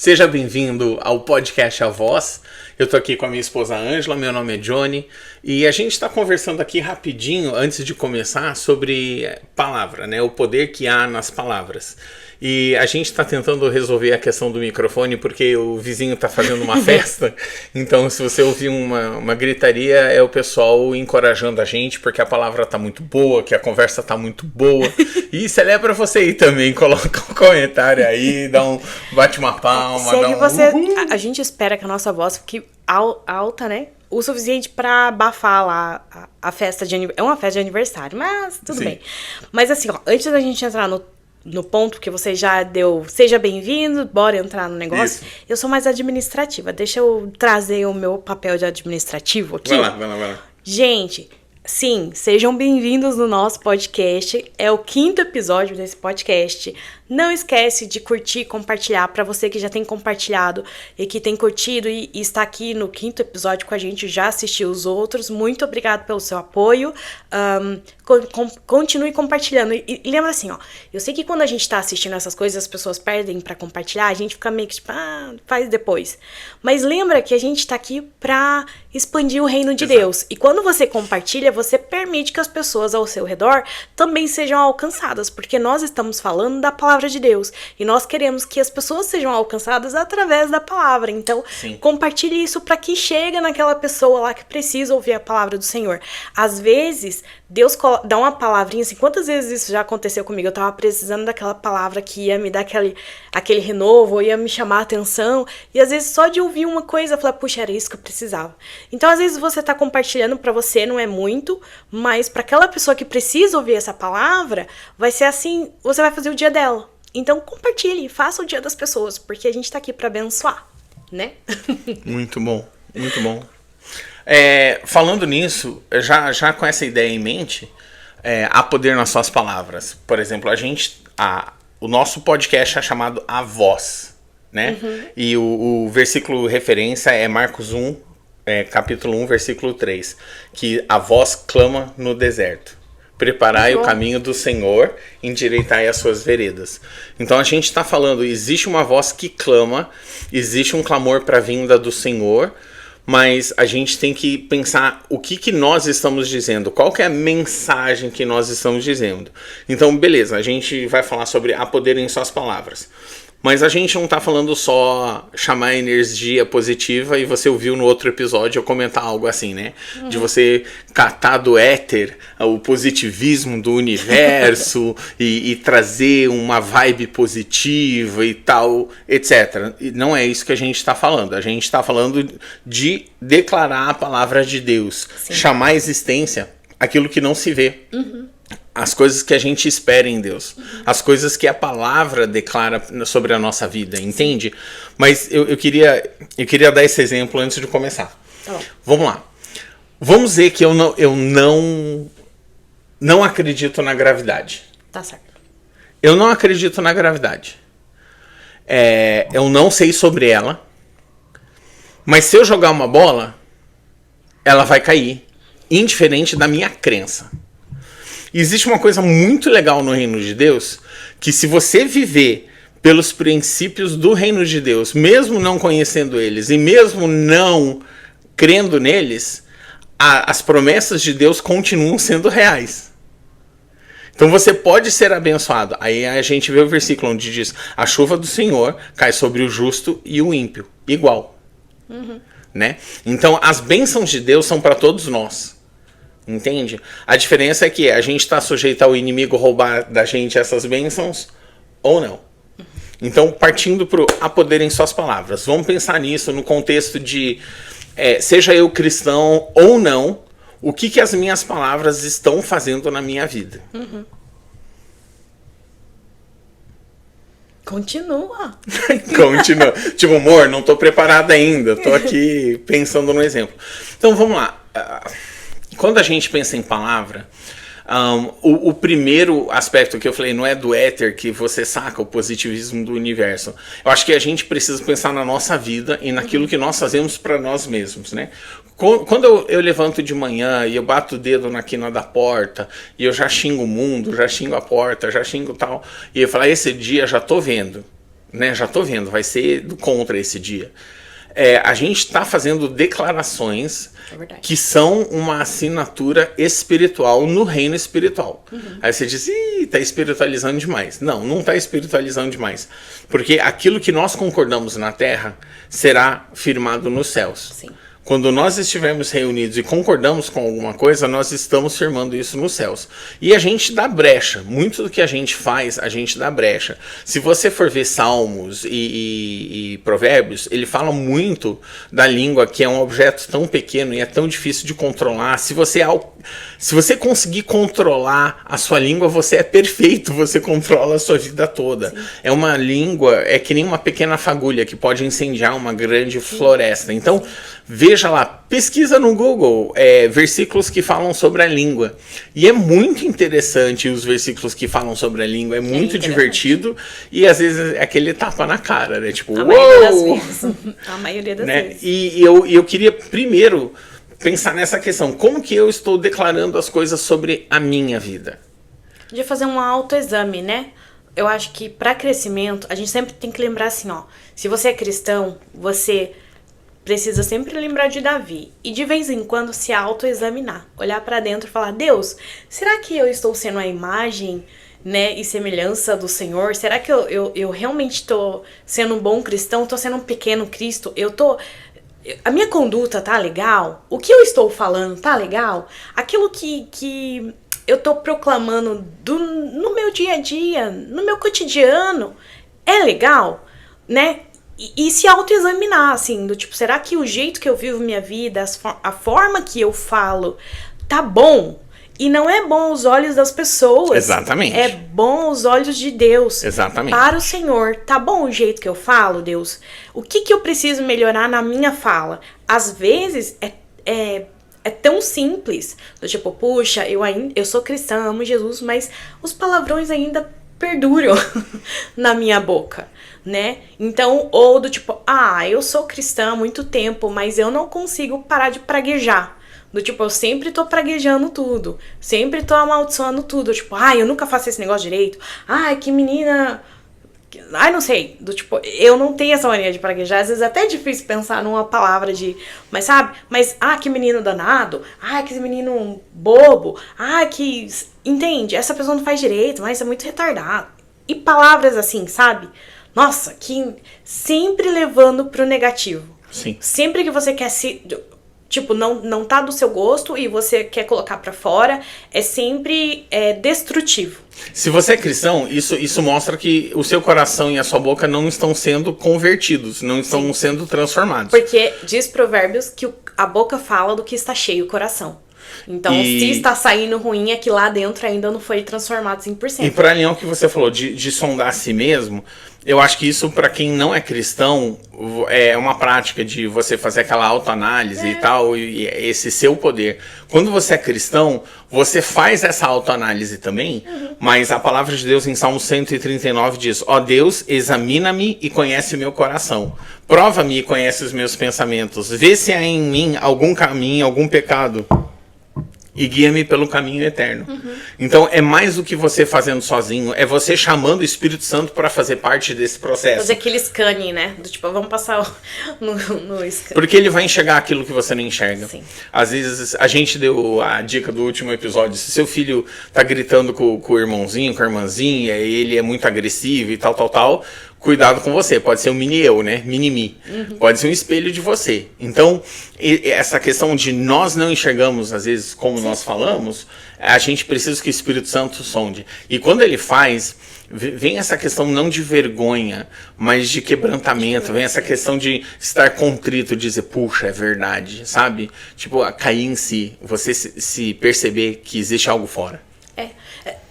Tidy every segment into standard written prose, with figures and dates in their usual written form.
Seja bem-vindo ao podcast A Voz. Eu tô aqui com a minha esposa Ângela, meu nome é Johnny, e a gente está conversando aqui rapidinho, antes de começar, sobre palavra, né? O poder que há nas palavras. E a gente está tentando resolver a questão do microfone porque o vizinho está fazendo uma festa. Então, se você ouvir uma gritaria, é o pessoal encorajando a gente porque a palavra está muito boa, que a conversa está muito boa. E celebra você aí também. Coloca um comentário aí, bate uma palma. A gente espera que a nossa voz fique alta, né? O suficiente para abafar lá a festa de aniversário. É uma festa de aniversário, mas tudo bem. Mas assim, ó, antes da gente entrar no ponto que você já deu, seja bem-vindo, bora entrar no negócio. Isso. Eu sou mais administrativa. Deixa eu trazer o meu papel de administrativo aqui. Vai lá. Gente, sim, sejam bem-vindos no nosso podcast. É o 5º episódio desse podcast. Não esquece de curtir e compartilhar. Para você que já tem compartilhado e que tem curtido e está aqui no 5º episódio com a gente, já assistiu os outros. Muito obrigado pelo seu apoio. Continue compartilhando. E lembra assim, ó. Eu sei que quando a gente tá assistindo essas coisas, as pessoas perdem para compartilhar. A gente fica meio que tipo, faz depois. Mas lembra que a gente tá aqui pra expandir o reino de Deus. E quando você compartilha, você permite que as pessoas ao seu redor também sejam alcançadas. Porque nós estamos falando da palavra de Deus. E nós queremos que as pessoas sejam alcançadas através da palavra. Então, compartilhe isso para que chegue naquela pessoa lá que precisa ouvir a palavra do Senhor. Às vezes, Deus dá uma palavrinha assim. Quantas vezes isso já aconteceu comigo? Eu tava precisando daquela palavra que ia me dar aquele renovo, ou ia me chamar a atenção. E às vezes, só de ouvir uma coisa, eu falei, puxa, era isso que eu precisava. Então, às vezes, você tá compartilhando, para você não é muito, mas para aquela pessoa que precisa ouvir essa palavra, vai ser assim, você vai fazer o dia dela. Então, compartilhe, faça o dia das pessoas, porque a gente tá aqui para abençoar, né? Muito bom, muito bom. Falando nisso, já com essa ideia em mente, há poder nas suas palavras. Por exemplo, o nosso podcast é chamado A Voz, né? Uhum. E o versículo referência é Marcos 1, capítulo 1, versículo 3, que a voz clama no deserto. Preparai o caminho do Senhor, endireitai as suas veredas. Então a gente está falando, existe uma voz que clama, existe um clamor para a vinda do Senhor, mas a gente tem que pensar o que nós estamos dizendo, qual que é a mensagem que nós estamos dizendo. Então, beleza, a gente vai falar sobre a poder em suas palavras. Mas a gente não tá falando só chamar energia positiva, e você ouviu no outro episódio eu comentar algo assim, né? Uhum. De você catar do éter o positivismo do universo e trazer uma vibe positiva e tal, etc. E não é isso que a gente tá falando. A gente tá falando de declarar a palavra de Deus. Sim. Chamar à existência aquilo que não se vê. Uhum. As coisas que a gente espera em Deus. As coisas que a palavra declara sobre a nossa vida, entende? Mas eu queria dar esse exemplo antes de começar. Tá bom. Vamos lá. Vamos dizer que eu não acredito na gravidade. Tá certo. Eu não acredito na gravidade. Eu não sei sobre ela. Mas se eu jogar uma bola, ela vai cair. Indiferente da minha crença. Existe uma coisa muito legal no reino de Deus, que se você viver pelos princípios do reino de Deus, mesmo não conhecendo eles e mesmo não crendo neles, as promessas de Deus continuam sendo reais. Então você pode ser abençoado. Aí a gente vê o versículo onde diz, a chuva do Senhor cai sobre o justo e o ímpio, igual. Uhum. Né? Então as bênçãos de Deus são para todos nós. Entende? A diferença é que a gente está sujeito ao inimigo roubar da gente essas bênçãos ou não. Então, partindo para a poder em suas palavras, vamos pensar nisso no contexto de, seja eu cristão ou não, o que as minhas palavras estão fazendo na minha vida. Uhum. Continua. Continua. Tipo, amor, não estou preparado ainda, estou aqui pensando no exemplo. Então, vamos lá. Quando a gente pensa em palavra, o primeiro aspecto que eu falei não é do éter que você saca o positivismo do universo. Eu acho que a gente precisa pensar na nossa vida e naquilo que nós fazemos para nós mesmos, né? Quando eu levanto de manhã e eu bato o dedo na quina da porta e eu já xingo o mundo, já xingo a porta, já xingo tal, e eu falo, esse dia já tô vendo. né? Já tô vendo, vai ser do contra esse dia. A gente está fazendo declarações que são uma assinatura espiritual no reino espiritual. Aí você diz, tá espiritualizando demais. Não, não tá espiritualizando demais. Porque aquilo que nós concordamos na terra será firmado nos céus. Sim. Quando nós estivermos reunidos e concordamos com alguma coisa, nós estamos firmando isso nos céus. E a gente dá brecha. Muito do que a gente faz, a gente dá brecha. Se você for ver Salmos e Provérbios, ele fala muito da língua, que é um objeto tão pequeno e é tão difícil de controlar. Se você conseguir controlar a sua língua, você é perfeito, você controla a sua vida toda. Sim. É uma língua, é que nem uma pequena fagulha que pode incendiar uma grande floresta. Então, veja lá, pesquisa no Google versículos que falam sobre a língua. E é muito interessante os versículos que falam sobre a língua, é muito divertido. E às vezes é aquele tapa na cara, né? Tipo, a maioria das vezes. A maioria das vezes. E eu queria primeiro pensar nessa questão. Como que eu estou declarando as coisas sobre a minha vida? De fazer um autoexame, né? Eu acho que para crescimento, a gente sempre tem que lembrar assim, ó. Se você é cristão, você precisa sempre lembrar de Davi. E de vez em quando se autoexaminar. Olhar para dentro e falar, Deus, será que eu estou sendo a imagem, né, e semelhança do Senhor? Será que eu realmente estou sendo um bom cristão? Estou sendo um pequeno Cristo? A minha conduta tá legal? O que eu estou falando tá legal? Aquilo que eu tô proclamando no meu dia a dia, no meu cotidiano, é legal, né? E se autoexaminar, assim, do tipo, será que o jeito que eu vivo minha vida, a forma que eu falo, tá bom? E não é bom aos olhos das pessoas. Exatamente. É bom aos olhos de Deus. Exatamente. Para o Senhor. Tá bom o jeito que eu falo, Deus? O que eu preciso melhorar na minha fala? Às vezes é tão simples. Do tipo, puxa, eu sou cristã, amo Jesus, mas os palavrões ainda perduram na minha boca, né? Então, ou do tipo, eu sou cristã há muito tempo, mas eu não consigo parar de praguejar. Do tipo, eu sempre tô praguejando tudo. Sempre tô amaldiçoando tudo. Tipo, eu nunca faço esse negócio direito. Que menina... não sei. Do tipo, eu não tenho essa mania de praguejar. Às vezes é até difícil pensar numa palavra de... Mas sabe? Mas, que menino danado. Que menino bobo. Que... Entende? Essa pessoa não faz direito, mas é muito retardado. E palavras assim, sabe? Nossa, que... Sempre levando pro negativo. Sim. Sempre que você quer se... Tipo, não tá do seu gosto e você quer colocar pra fora, é sempre destrutivo. Se você é cristão, isso mostra que o seu coração e a sua boca não estão sendo convertidos, não estão sendo transformados. Porque diz Provérbios que a boca fala do que está cheio o coração. Então, se está saindo ruim, é que lá dentro ainda não foi transformado 100%. E para alinhar o que você falou, de sondar a si mesmo, eu acho que isso, para quem não é cristão, é uma prática de você fazer aquela autoanálise e tal, e esse seu poder. Quando você é cristão, você faz essa autoanálise também, mas a palavra de Deus em Salmo 139 diz, Deus, examina-me e conhece o meu coração. Prova-me e conhece os meus pensamentos. Vê se há em mim algum caminho, algum pecado, e guia-me pelo caminho eterno. Então é mais do que você fazendo sozinho, é você chamando o Espírito Santo para fazer parte desse processo. Fazer aquele scanning, né? Do tipo, vamos passar no scanning. Porque ele vai enxergar aquilo que você não enxerga. Sim. Às vezes, a gente deu a dica do último episódio, se seu filho tá gritando com o irmãozinho, com a irmãzinha, e ele é muito agressivo e tal, cuidado com você, pode ser um mini-eu, né? Mini-me. Pode ser um espelho de você. Então, essa questão de nós não enxergamos, às vezes, como nós falamos, a gente precisa que o Espírito Santo sonde. E quando ele faz, vem essa questão não de vergonha, mas de quebrantamento, vem essa questão de estar contrito, dizer, puxa, é verdade, sabe? Tipo, cair em si, você se perceber que existe algo fora.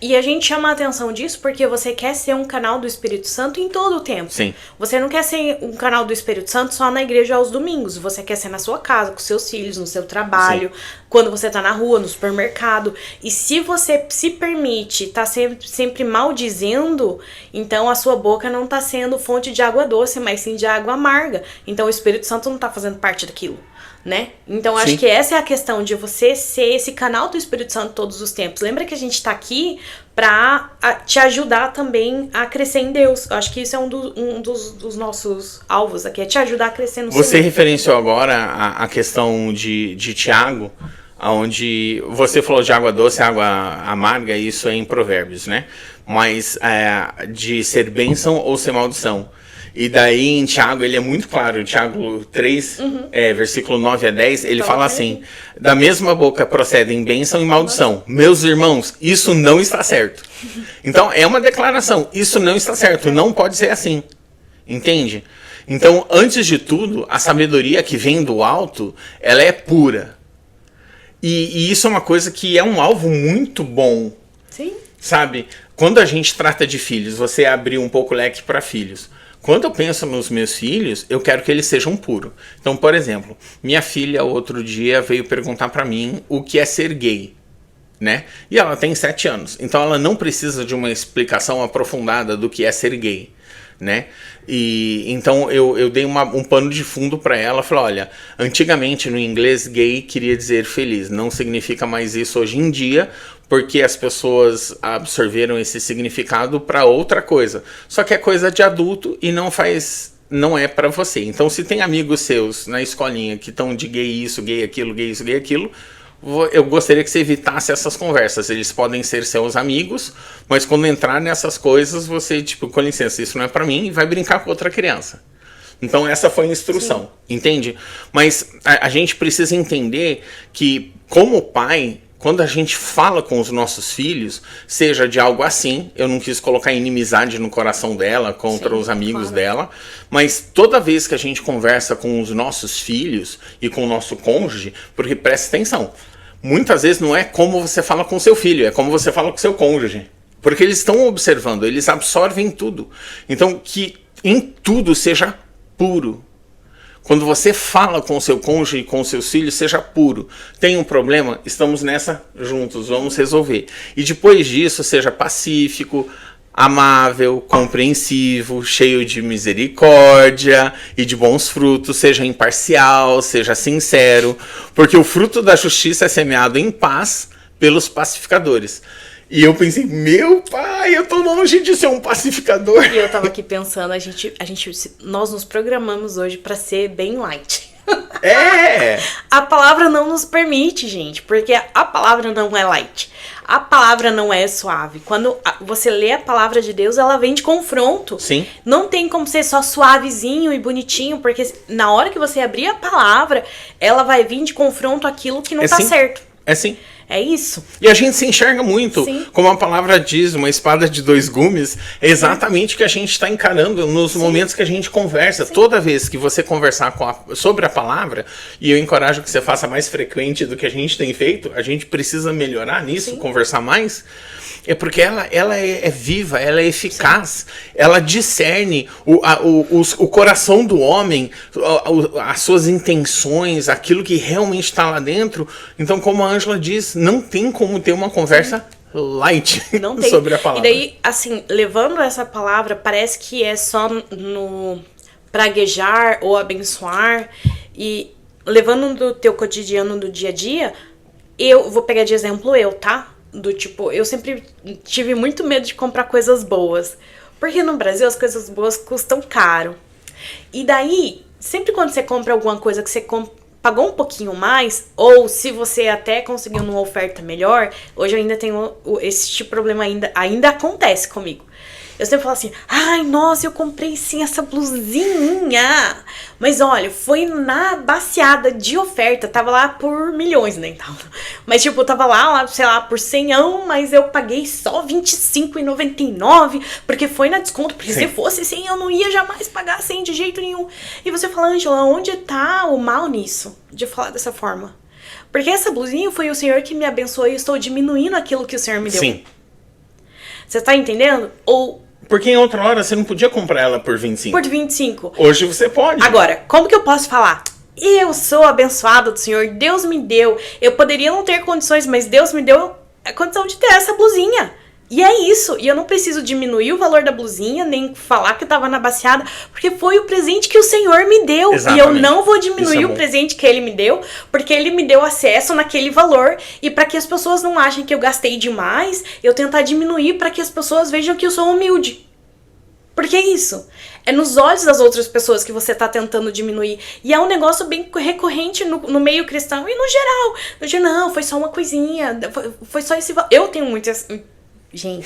E a gente chama a atenção disso porque você quer ser um canal do Espírito Santo em todo o tempo. Sim. Você não quer ser um canal do Espírito Santo só na igreja aos domingos. Você quer ser na sua casa, com seus filhos, no seu trabalho, quando você tá na rua, no supermercado. E se você se permite tá sempre maldizendo, então a sua boca não tá sendo fonte de água doce, mas sim de água amarga. Então o Espírito Santo não tá fazendo parte daquilo. né? Então, acho Sim. que essa é a questão de você ser esse canal do Espírito Santo todos os tempos. Lembra que a gente tá aqui pra te ajudar também a crescer em Deus. Eu acho que isso é um dos nossos alvos aqui, é te ajudar a crescer no Você Senhor. referenciou agora a questão de Tiago, onde você falou de água doce, água amarga, isso é em Provérbios, né? Mas de ser bênção ou ser maldição. E daí em Tiago ele é muito claro, Tiago 3, versículo 9 a 10, ele fala assim: da mesma boca procedem bênção e maldição. Meus irmãos, isso não está certo. Então é uma declaração, isso não está certo, não pode ser assim. Entende? Então, antes de tudo, a sabedoria que vem do alto, ela é pura. E isso é uma coisa que é um alvo muito bom. Sim. Sabe? Quando a gente trata de filhos, você abriu um pouco o leque para filhos. Quando eu penso nos meus filhos, eu quero que eles sejam puros. Então, por exemplo, minha filha outro dia veio perguntar para mim o que é ser gay, né? E ela tem 7 anos, então ela não precisa de uma explicação aprofundada do que é ser gay, né? E então eu dei um pano de fundo para ela, falei, olha, antigamente no inglês gay queria dizer feliz, não significa mais isso hoje em dia, porque as pessoas absorveram esse significado para outra coisa. Só que é coisa de adulto e não é para você. Então, se tem amigos seus na escolinha que estão de gay isso, gay aquilo, gay isso, gay aquilo, eu gostaria que você evitasse essas conversas. Eles podem ser seus amigos, mas quando entrar nessas coisas, você, tipo, com licença, isso não é para mim, e vai brincar com outra criança. Então, essa foi a instrução, entende? Mas a gente precisa entender que, como pai, quando a gente fala com os nossos filhos, seja de algo assim, eu não quis colocar inimizade no coração dela contra os amigos dela, mas toda vez que a gente conversa com os nossos filhos e com o nosso cônjuge, porque presta atenção, muitas vezes não é como você fala com seu filho, é como você fala com seu cônjuge. Porque eles estão observando, eles absorvem tudo. Então, que em tudo seja puro. Quando você fala com o seu cônjuge e com os seus filhos, seja puro. Tem um problema? Estamos nessa juntos, vamos resolver. E depois disso, seja pacífico, amável, compreensivo, cheio de misericórdia e de bons frutos, seja imparcial, seja sincero, porque o fruto da justiça é semeado em paz pelos pacificadores. E eu pensei, meu pai, eu tô longe de ser um pacificador. E eu tava aqui pensando, nós nos programamos hoje pra ser bem light. É! A palavra não nos permite, gente, porque a palavra não é light. A palavra não é suave. Quando você lê a palavra de Deus, ela vem de confronto. Sim. Não tem como ser só suavezinho e bonitinho, porque na hora que você abrir a palavra, ela vai vir de confronto aquilo que não tá certo. É sim. É isso. E a gente se enxerga muito, Sim. como a palavra diz, uma espada de 2 gumes, é exatamente o que a gente está encarando nos momentos que a gente conversa. Sim. Toda vez que você conversar sobre a palavra, e eu encorajo que você faça mais frequente do que a gente tem feito, a gente precisa melhorar nisso, conversar mais, é porque ela é viva, ela é eficaz, ela discerne o coração do homem, as suas intenções, aquilo que realmente está lá dentro. Então, como a Ângela diz, não tem como ter uma conversa light sobre a palavra. E daí, assim, levando essa palavra, parece que é só no praguejar ou abençoar, e levando do teu cotidiano, do dia a dia, eu vou pegar de exemplo tá? Do tipo, eu sempre tive muito medo de comprar coisas boas. Porque no Brasil as coisas boas custam caro. E daí, sempre quando você compra alguma coisa que você pagou um pouquinho mais, ou se você até conseguiu uma oferta melhor, hoje eu ainda tenho esse tipo de problema, ainda acontece comigo. Eu sempre falo assim, ai, nossa, eu comprei sim essa blusinha. Mas olha, foi na baseada de oferta, tava lá por milhões, né, então. Mas tipo, tava lá, sei lá, por 100, mas eu paguei só R$25,99, porque foi na desconto, porque se fosse 100, eu não ia jamais pagar 100 de jeito nenhum. E você fala, Ângela, onde tá o mal nisso, de falar dessa forma? Porque essa blusinha foi o Senhor que me abençoou e eu estou diminuindo aquilo que o Senhor me deu. Sim. Você tá entendendo? Ou... Porque em outra hora você não podia comprar ela por 25. Por 25. Hoje você pode. Agora, como que eu posso falar? Eu sou abençoada do Senhor, Deus me deu. Eu poderia não ter condições, mas Deus me deu a condição de ter essa blusinha. E é isso, e eu não preciso diminuir o valor da blusinha, nem falar que tava na baseada, porque foi o presente que o Senhor me deu. Exatamente. E eu não vou diminuir o presente que Ele me deu, porque Ele me deu acesso naquele valor. E para que as pessoas não achem que eu gastei demais, eu tentar diminuir para que as pessoas vejam que eu sou humilde. Porque é isso. É nos olhos das outras pessoas que você tá tentando diminuir. E é um negócio bem recorrente no meio cristão e no geral. No geral, não, foi só uma coisinha, foi só esse... Eu tenho muitas... Gente,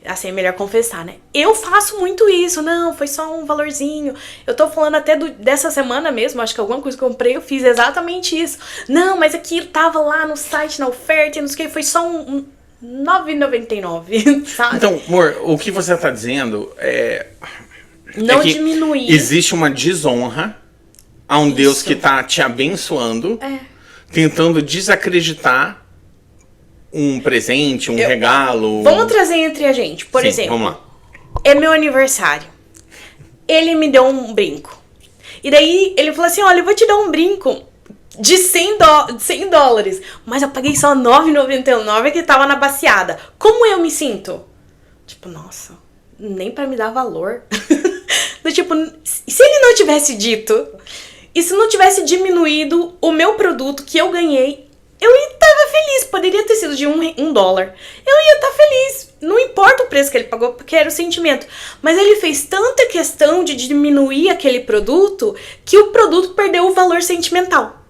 assim, é melhor confessar, né? Eu faço muito isso. Não, foi só um valorzinho. Eu tô falando até dessa semana mesmo, acho que alguma coisa que eu comprei, eu fiz exatamente isso. Não, mas aqui tava lá no site, na oferta, e não sei o que, foi só um 9,99, sabe? Então, amor, o que você tá dizendo é... Não que diminuir. Existe uma desonra a um Deus que tá te abençoando, tentando desacreditar um presente, um regalo. Vamos trazer entre a gente, por exemplo. Vamos lá. É meu aniversário. Ele me deu um brinco. E daí ele falou assim, olha, eu vou te dar um brinco de 100 dólares. Mas eu paguei só R$9,99 que tava na baseada. Como eu me sinto? Tipo, nossa, nem pra me dar valor. Tipo, se ele não tivesse dito, e se não tivesse diminuído o meu produto que eu ganhei, eu estava feliz. Poderia ter sido de $1. Eu ia estar feliz. Não importa o preço que ele pagou, porque era o sentimento. Mas ele fez tanta questão de diminuir aquele produto que o produto perdeu o valor sentimental.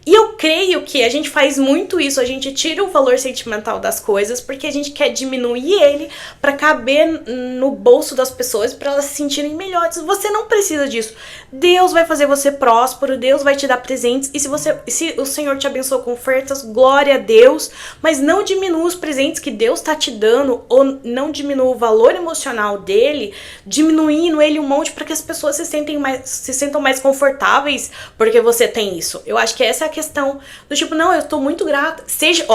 E eu creio que a gente faz muito isso, a gente tira o valor sentimental das coisas porque a gente quer diminuir ele pra caber no bolso das pessoas, pra elas se sentirem melhores. Você não precisa disso. Deus vai fazer você próspero, Deus vai te dar presentes, e se o Senhor te abençoou com ofertas, glória a Deus, mas não diminua os presentes que Deus tá te dando, ou não diminua o valor emocional dele, diminuindo ele um monte pra que as pessoas se sentam mais confortáveis porque você tem isso. Eu acho que essa é a questão do tipo, não, eu tô muito grata. Seja,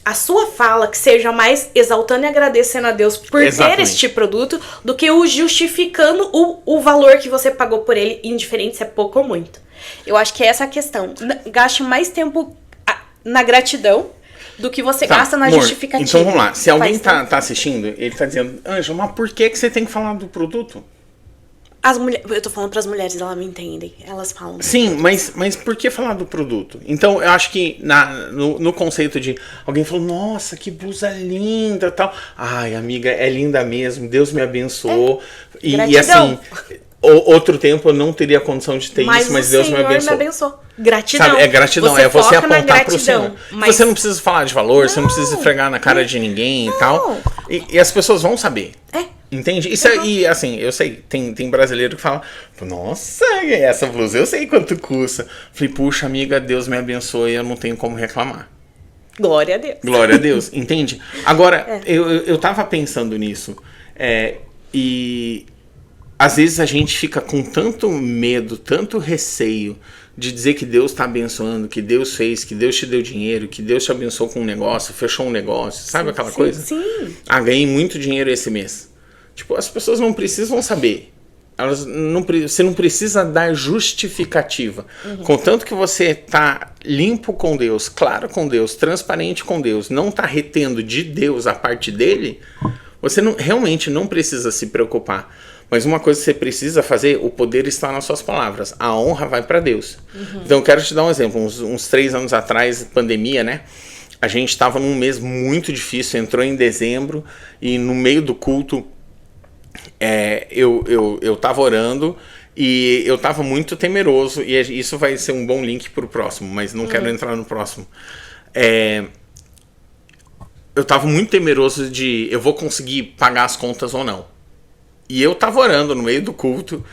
a sua fala que seja mais exaltando e agradecendo a Deus por ter este produto do que o justificando o valor que você pagou por ele, indiferente se é pouco ou muito. Eu acho que essa é a questão. Gaste mais tempo na gratidão do que você gasta na justificativa. Então vamos lá. Se alguém tá assistindo, ele tá dizendo, Ângela, mas por que você tem que falar do produto? Eu tô falando pras mulheres, elas me entendem. Elas falam. Sim, mas por que falar do produto? Então, eu acho que no conceito de... Alguém falou, nossa, que blusa linda e tal. Ai, amiga, é linda mesmo. Deus me abençoou. E assim, outro tempo eu não teria condição de ter isso, mas Deus me abençoou. Gratidão. Sabe, é gratidão, é você apontar pro Senhor. Mas... Você não precisa falar de valor, você não precisa esfregar na cara de ninguém e tal. E as pessoas vão saber. Entende? Isso e assim, eu sei, tem brasileiro que fala, nossa, essa blusa eu sei quanto custa. Falei, puxa, amiga, Deus me abençoe, eu não tenho como reclamar. Glória a Deus. Glória a Deus, entende? Agora, eu tava pensando nisso, e às vezes a gente fica com tanto medo, tanto receio de dizer que Deus tá abençoando, que Deus fez, que Deus te deu dinheiro, que Deus te abençoou com um negócio, fechou um negócio, sabe aquela coisa? Sim. Ganhei muito dinheiro esse mês. Tipo, as pessoas não precisam saber. Você não precisa dar justificativa. Contanto que você tá limpo com Deus, claro com Deus, transparente com Deus, não tá retendo de Deus a parte dele, você realmente não precisa se preocupar. Mas uma coisa que você precisa fazer, o poder está nas suas palavras. A honra vai para Deus. Então eu quero te dar um exemplo. Uns 3 anos atrás, pandemia, né? A gente estava num mês muito difícil, entrou em dezembro e no meio do culto eu tava orando e eu tava muito temeroso, e isso vai ser um bom link pro próximo, mas não quero entrar no próximo. Eu tava muito temeroso de eu vou conseguir pagar as contas ou não. E eu tava orando no meio do culto,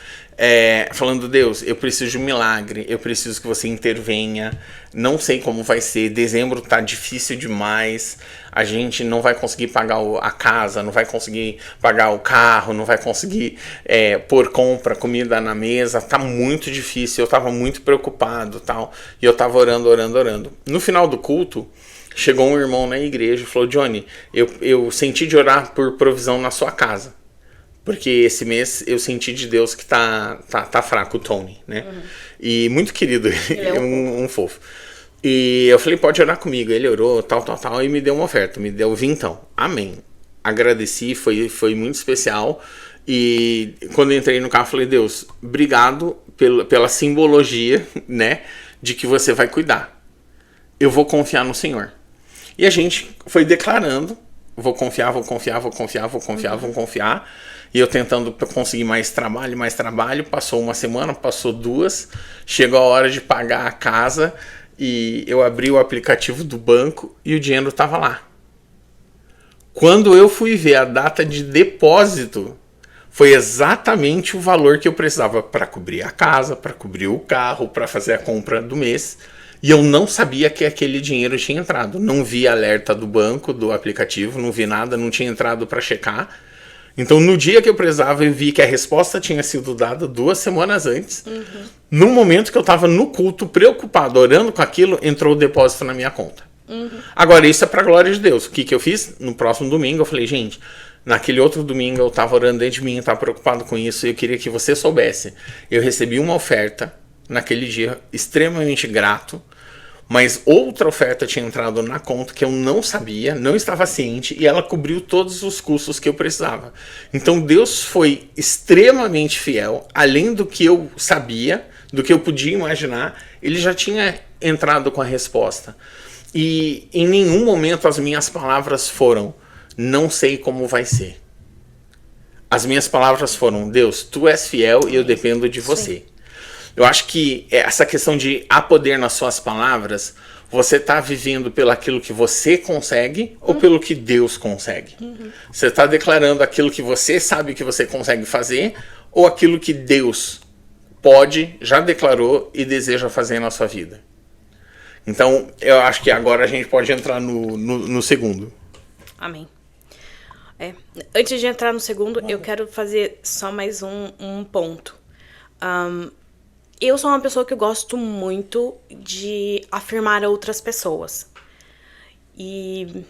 falando, Deus, eu preciso de um milagre, eu preciso que você intervenha, não sei como vai ser, dezembro tá difícil demais, a gente não vai conseguir pagar a casa, não vai conseguir pagar o carro, não vai conseguir pôr comida na mesa, tá muito difícil, eu tava muito preocupado, tal, e eu tava orando. No final do culto, chegou um irmão na igreja e falou, Johnny, eu senti de orar por provisão na sua casa. Porque esse mês eu senti de Deus que tá fraco o Tony, né? E muito querido, ele é um fofo. E eu falei, pode orar comigo. Ele orou, tal, e me deu uma oferta, me deu vintão. Amém. Agradeci, foi muito especial. E quando eu entrei no carro, eu falei, Deus, obrigado pela simbologia, né, de que você vai cuidar. Eu vou confiar no Senhor. E a gente foi declarando, vou confiar. E eu tentando conseguir mais trabalho. Passou uma semana, passou 2. Chegou a hora de pagar a casa e eu abri o aplicativo do banco e o dinheiro estava lá. Quando eu fui ver a data de depósito, foi exatamente o valor que eu precisava para cobrir a casa, para cobrir o carro, para fazer a compra do mês. E eu não sabia que aquele dinheiro tinha entrado. Não vi alerta do banco, do aplicativo, não vi nada, não tinha entrado para checar. Então, no dia que eu precisava, eu vi que a resposta tinha sido dada 2 semanas antes. No momento que eu estava no culto, preocupado, orando com aquilo, entrou o depósito na minha conta. Agora, isso é para a glória de Deus. O que eu fiz? No próximo domingo, eu falei, gente, naquele outro domingo eu estava orando dentro de mim, estava preocupado com isso, e eu queria que você soubesse. Eu recebi uma oferta naquele dia, extremamente grato, mas outra oferta tinha entrado na conta que eu não sabia, não estava ciente, e ela cobriu todos os custos que eu precisava. Então Deus foi extremamente fiel, além do que eu sabia, do que eu podia imaginar, ele já tinha entrado com a resposta. E em nenhum momento as minhas palavras foram, não sei como vai ser. As minhas palavras foram, Deus, tu és fiel e eu dependo de você. Sim. Eu acho que essa questão de há poder nas suas palavras, você está vivendo pelo aquilo que você consegue ou pelo que Deus consegue? Você está declarando aquilo que você sabe que você consegue fazer ou aquilo que Deus pode, já declarou e deseja fazer na sua vida? Então, eu acho que agora a gente pode entrar no segundo. Amém. Antes de entrar no segundo, eu quero fazer só mais um ponto. Eu sou uma pessoa que gosto muito de afirmar a outras pessoas. E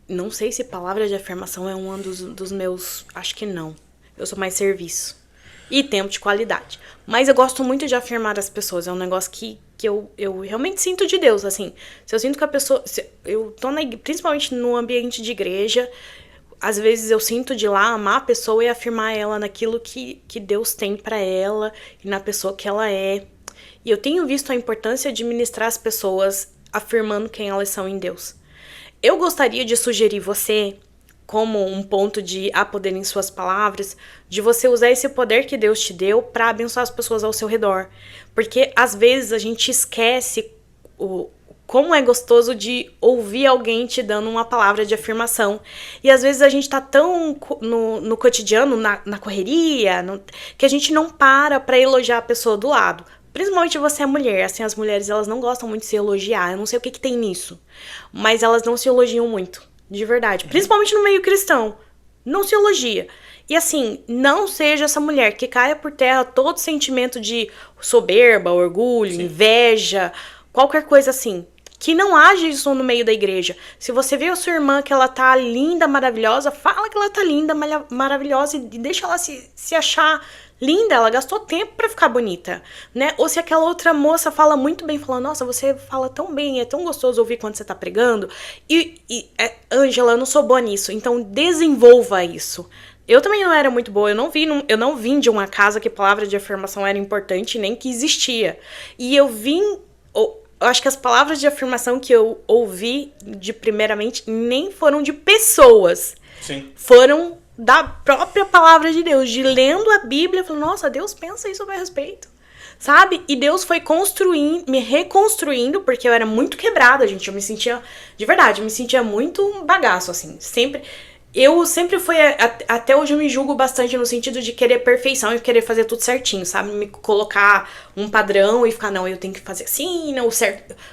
não sei se palavra de afirmação é um dos meus... Acho que não. Eu sou mais serviço. E tempo de qualidade. Mas eu gosto muito de afirmar as pessoas. É um negócio que eu realmente sinto de Deus, assim. Se eu sinto que a pessoa... Eu tô principalmente no ambiente de igreja... Às vezes eu sinto de lá amar a pessoa e afirmar ela naquilo que Deus tem pra ela e na pessoa que ela é. E eu tenho visto a importância de ministrar as pessoas afirmando quem elas são em Deus. Eu gostaria de sugerir você, como um ponto de há poder em suas palavras, de você usar esse poder que Deus te deu pra abençoar as pessoas ao seu redor. Porque às vezes a gente esquece como é gostoso de ouvir alguém te dando uma palavra de afirmação. E às vezes a gente tá tão no cotidiano, na correria, que a gente não para elogiar a pessoa do lado. Principalmente você é mulher, assim, as mulheres elas não gostam muito de se elogiar. Eu não sei o que tem nisso, mas elas não se elogiam muito, de verdade. Principalmente no meio cristão, não se elogia. E assim, não seja essa mulher que caia por terra todo sentimento de soberba, orgulho, sim, inveja, qualquer coisa assim. Que não haja isso no meio da igreja. Se você vê a sua irmã que ela tá linda, maravilhosa, fala que ela tá linda, maravilhosa e deixa ela se achar linda. Ela gastou tempo pra ficar bonita, né? Ou se aquela outra moça fala muito bem, fala, nossa, você fala tão bem, é tão gostoso ouvir quando você tá pregando. Ângela, eu não sou boa nisso, então desenvolva isso. Eu também não era muito boa, eu não vim de uma casa que palavra de afirmação era importante, nem que existia. E eu acho que as palavras de afirmação que eu ouvi primeiramente nem foram de pessoas. Sim. Foram da própria palavra de Deus, de lendo a Bíblia, falando, nossa, Deus pensa isso a meu respeito. Sabe? E Deus foi me reconstruindo, porque eu era muito quebrada, gente. Eu me sentia, de verdade, eu me sentia muito um bagaço, assim. Eu sempre fui, até hoje eu me julgo bastante no sentido de querer perfeição e querer fazer tudo certinho, sabe? Me colocar um padrão e ficar, não, eu tenho que fazer assim, não,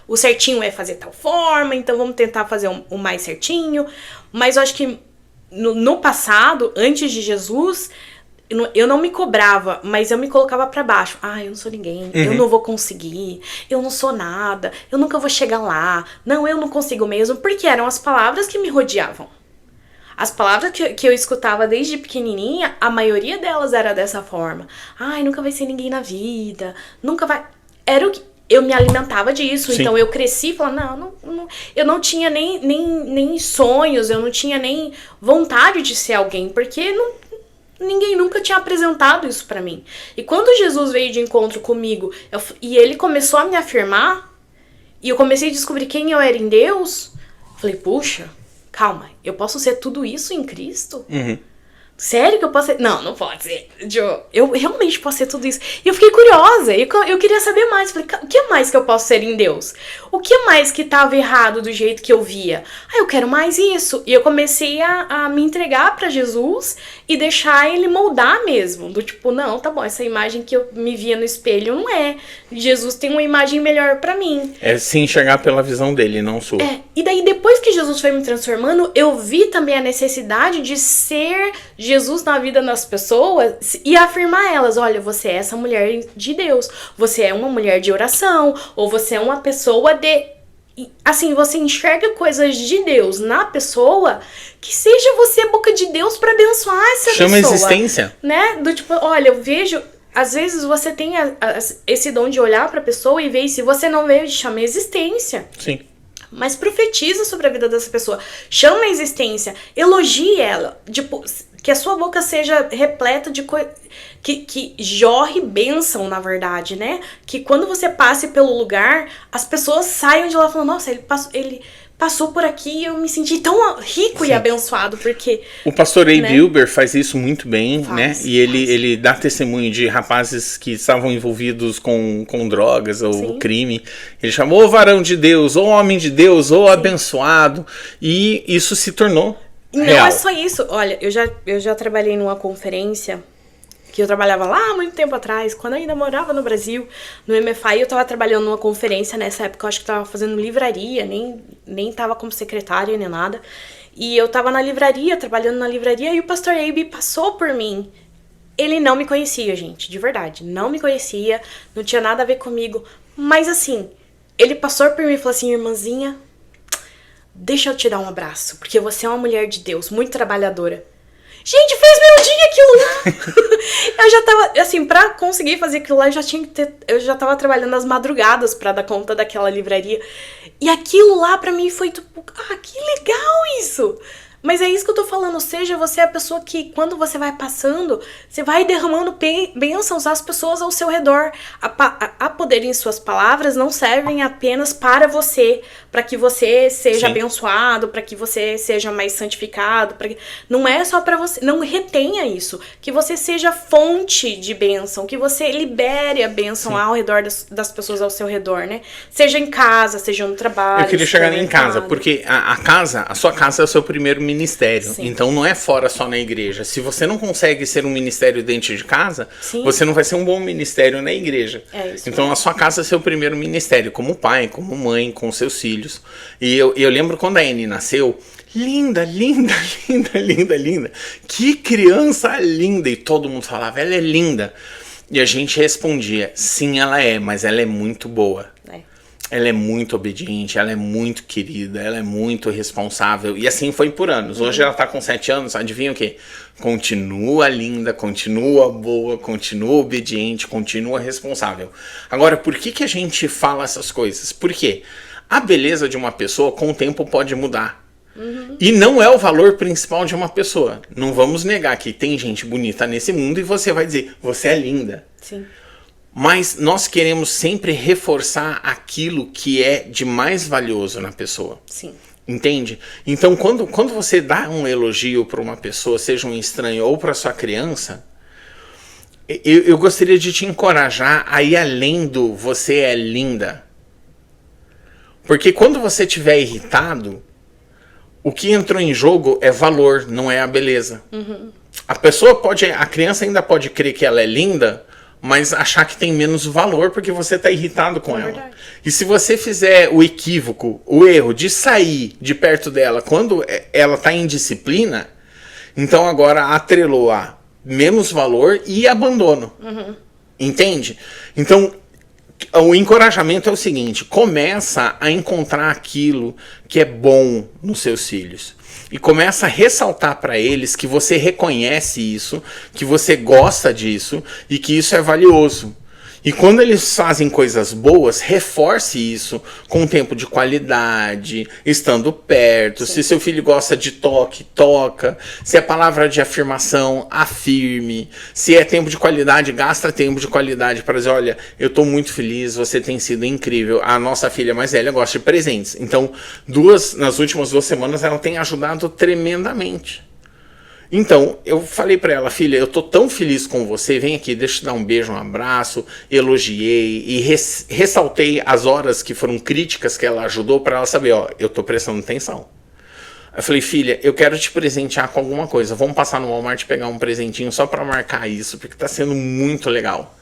o certinho é fazer tal forma, então vamos tentar fazer o mais certinho. Mas eu acho que no passado, antes de Jesus, eu não me cobrava, mas eu me colocava pra baixo. Eu não sou ninguém, eu não vou conseguir, eu não sou nada, eu nunca vou chegar lá, não, eu não consigo mesmo, porque eram as palavras que me rodeavam. As palavras que eu escutava desde pequenininha, a maioria delas era dessa forma. Nunca vai ser ninguém na vida, nunca vai... eu me alimentava disso. Sim. Então eu cresci e falava, eu não tinha nem sonhos, eu não tinha nem vontade de ser alguém, porque ninguém nunca tinha apresentado isso pra mim. E quando Jesus veio de encontro comigo e ele começou a me afirmar, e eu comecei a descobrir quem eu era em Deus, falei, puxa, calma, eu posso ser tudo isso em Cristo? Uhum. Sério que eu posso ser? Não pode ser. Eu realmente posso ser tudo isso. E eu fiquei curiosa. Eu queria saber mais. Falei, o que mais que eu posso ser em Deus? O que mais que estava errado do jeito que eu via? Eu quero mais isso. E eu comecei a me entregar pra Jesus e deixar ele moldar mesmo. Do tipo, não, tá bom, essa imagem que eu me via no espelho não é. Jesus tem uma imagem melhor pra mim. É se enxergar pela visão dele, não sua. E daí depois que Jesus foi me transformando, eu vi também a necessidade de ser Jesus na vida das pessoas e afirmar elas, olha, você é essa mulher de Deus, você é uma mulher de oração, ou você é uma pessoa de... Assim, você enxerga coisas de Deus na pessoa, que seja você boca de Deus pra abençoar essa pessoa. Chama existência. Né? Do tipo, olha, eu vejo... Às vezes você tem esse dom de olhar pra pessoa e ver, e se você não vê, chama existência. Sim. Mas profetiza sobre a vida dessa pessoa. Chama a existência. Elogie ela. Tipo, que a sua boca seja repleta de coisa... Que jorre bênção, na verdade, né? Que quando você passe pelo lugar, as pessoas saiam de lá falando, nossa, ele passou por aqui e eu me senti tão rico. Sim. E abençoado, porque... O pastor Abe Wilber faz isso muito bem, né? E faz. Ele dá testemunho de rapazes que estavam envolvidos com drogas ou Sim. crime. Ele chamou o varão de Deus, ou homem de Deus, ou abençoado. E isso se tornou não real. É só isso. Olha, eu já trabalhei numa conferência... que eu trabalhava lá há muito tempo atrás, quando eu ainda morava no Brasil, no MFI, eu tava trabalhando numa conferência, nessa época eu acho que eu tava fazendo livraria, nem tava como secretária nem nada, e eu tava na livraria, trabalhando na livraria, e o pastor Abe passou por mim. Ele não me conhecia, gente, de verdade, não me conhecia, não tinha nada a ver comigo, mas assim, ele passou por mim e falou assim, irmãzinha, deixa eu te dar um abraço, porque você é uma mulher de Deus, muito trabalhadora. Gente, fez meu dia aquilo lá. Eu já tava, assim, pra conseguir fazer aquilo lá, eu já tava trabalhando às madrugadas pra dar conta daquela livraria. E aquilo lá pra mim foi tipo, que legal isso. Mas é isso que eu tô falando, seja você a pessoa que, quando você vai passando, você vai derramando bênçãos às pessoas ao seu redor. A poder em suas palavras não servem apenas para você, para que você seja abençoado, para que você seja mais santificado. Não é só para você, não retenha isso. Que você seja fonte de bênção, que você libere a bênção ao redor das pessoas ao seu redor, né? Seja em casa, seja no trabalho. Eu queria chegar em casa, porque a sua casa é o seu primeiro ministério. Sim. Então não é fora só na igreja. Se você não consegue ser um ministério dentro de casa, Sim. você não vai ser um bom ministério na igreja. É isso então mesmo. a sua casa é seu primeiro ministério, como pai, como mãe, com seus filhos. E eu lembro quando a Annie nasceu, linda, linda, linda, linda, linda. Que criança linda! E todo mundo falava, ela é linda. E a gente respondia, sim, ela é, mas ela é muito boa. Ela é muito obediente, ela é muito querida, ela é muito responsável. E assim foi por anos. Hoje ela tá com 7 anos, adivinha o quê? Continua linda, continua boa, continua obediente, continua responsável. Agora, por que a gente fala essas coisas? Porque a beleza de uma pessoa com o tempo pode mudar. E não é o valor principal de uma pessoa. Não vamos negar que tem gente bonita nesse mundo e você vai dizer, você é linda. Sim. Mas nós queremos sempre reforçar aquilo que é de mais valioso na pessoa. Sim. Entende? Então, quando você dá um elogio para uma pessoa, seja um estranho ou para sua criança, eu gostaria de te encorajar a ir além do você é linda. Porque quando você estiver irritado, o que entrou em jogo é valor, não é a beleza. A criança ainda pode crer que ela é linda, mas achar que tem menos valor porque você está irritado com ela. Verdade. E se você fizer o equívoco, o erro de sair de perto dela quando ela está em disciplina, então agora atrelou a menos valor e abandono. Entende? Então, o encorajamento é o seguinte, começa a encontrar aquilo que é bom nos seus filhos. E começa a ressaltar para eles que você reconhece isso, que você gosta disso e que isso é valioso. E quando eles fazem coisas boas, reforce isso com tempo de qualidade, estando perto. Sim. Se seu filho gosta de toque, toca. Se é palavra de afirmação, afirme. Se é tempo de qualidade, gasta tempo de qualidade para dizer, olha, eu estou muito feliz, você tem sido incrível. A nossa filha mais velha gosta de presentes. Então, nas últimas 2 semanas, ela tem ajudado tremendamente. Então, eu falei pra ela, filha, eu tô tão feliz com você, vem aqui, deixa eu te dar um beijo, um abraço, elogiei e ressaltei as horas que foram críticas que ela ajudou pra ela saber, ó, eu tô prestando atenção. Eu falei, filha, eu quero te presentear com alguma coisa, vamos passar no Walmart e pegar um presentinho só pra marcar isso, porque tá sendo muito legal.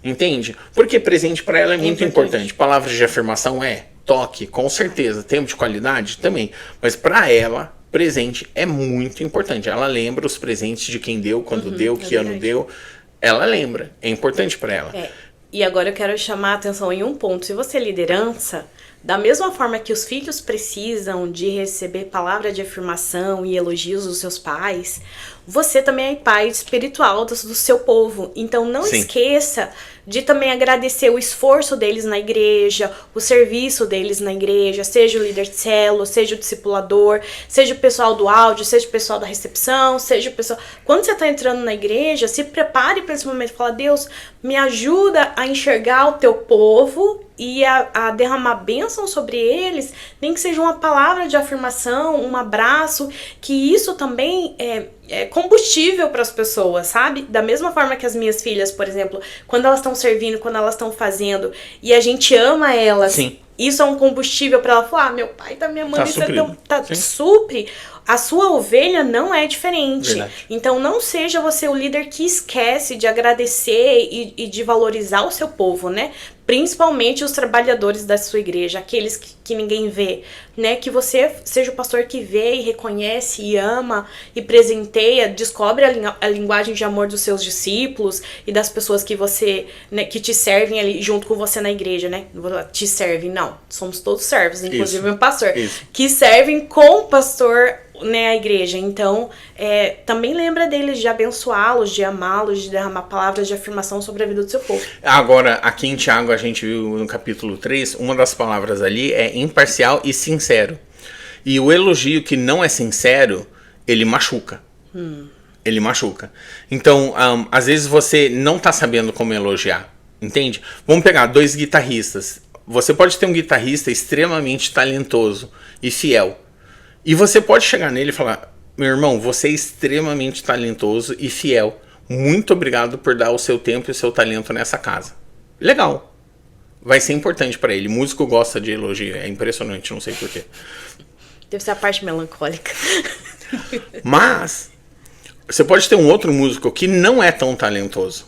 Entende? Porque presente pra ela é muito importante. Palavras de afirmação toque, com certeza, tempo de qualidade também, mas pra ela... presente é muito importante. Ela lembra os presentes de quem deu, quando deu, que ano deu. Ela lembra. É importante para ela. E agora eu quero chamar a atenção em um ponto. Se você é liderança, da mesma forma que os filhos precisam de receber palavra de afirmação e elogios dos seus pais, você também é pai espiritual do seu povo. Então não esqueça de também agradecer o esforço deles na igreja, o serviço deles na igreja, seja o líder de célula, seja o discipulador, seja o pessoal do áudio, seja o pessoal da recepção, seja o pessoal... Quando você está entrando na igreja, se prepare para esse momento e fala, Deus, me ajuda a enxergar o teu povo e a derramar bênção sobre eles, nem que seja uma palavra de afirmação, um abraço, que isso também é combustível para as pessoas, sabe? Da mesma forma que as minhas filhas, por exemplo, quando elas estão servindo, quando elas estão fazendo, e a gente ama elas, isso é um combustível para ela falar, meu pai tá me amando, isso supre. A sua ovelha não é diferente. Verdade. Então não seja você o líder que esquece de agradecer e de valorizar o seu povo, né? Principalmente os trabalhadores da sua igreja, aqueles que ninguém vê, né? Que você seja o pastor que vê e reconhece e ama e presenteia, descobre a linguagem de amor dos seus discípulos e das pessoas que você, né, que te servem ali junto com você na igreja, né? Te servem, não. Somos todos servos, inclusive o pastor. Isso. Que servem com o pastor, né, a igreja. Então, também lembra deles de abençoá-los, de amá-los, de derramar palavras de afirmação sobre a vida do seu povo. Agora, aqui em Tiago, a gente viu no capítulo 3, uma das palavras ali é imparcial e sincero. E o elogio que não é sincero, ele machuca. Ele machuca. Então, às vezes você não tá sabendo como elogiar, entende? Vamos pegar 2 guitarristas. Você pode ter um guitarrista extremamente talentoso e fiel. E você pode chegar nele e falar, meu irmão, você é extremamente talentoso e fiel. Muito obrigado por dar o seu tempo e o seu talento nessa casa. Legal. Vai ser importante para ele. Músico gosta de elogio. É impressionante, não sei porquê. Deve ser a parte melancólica. Mas, você pode ter um outro músico que não é tão talentoso.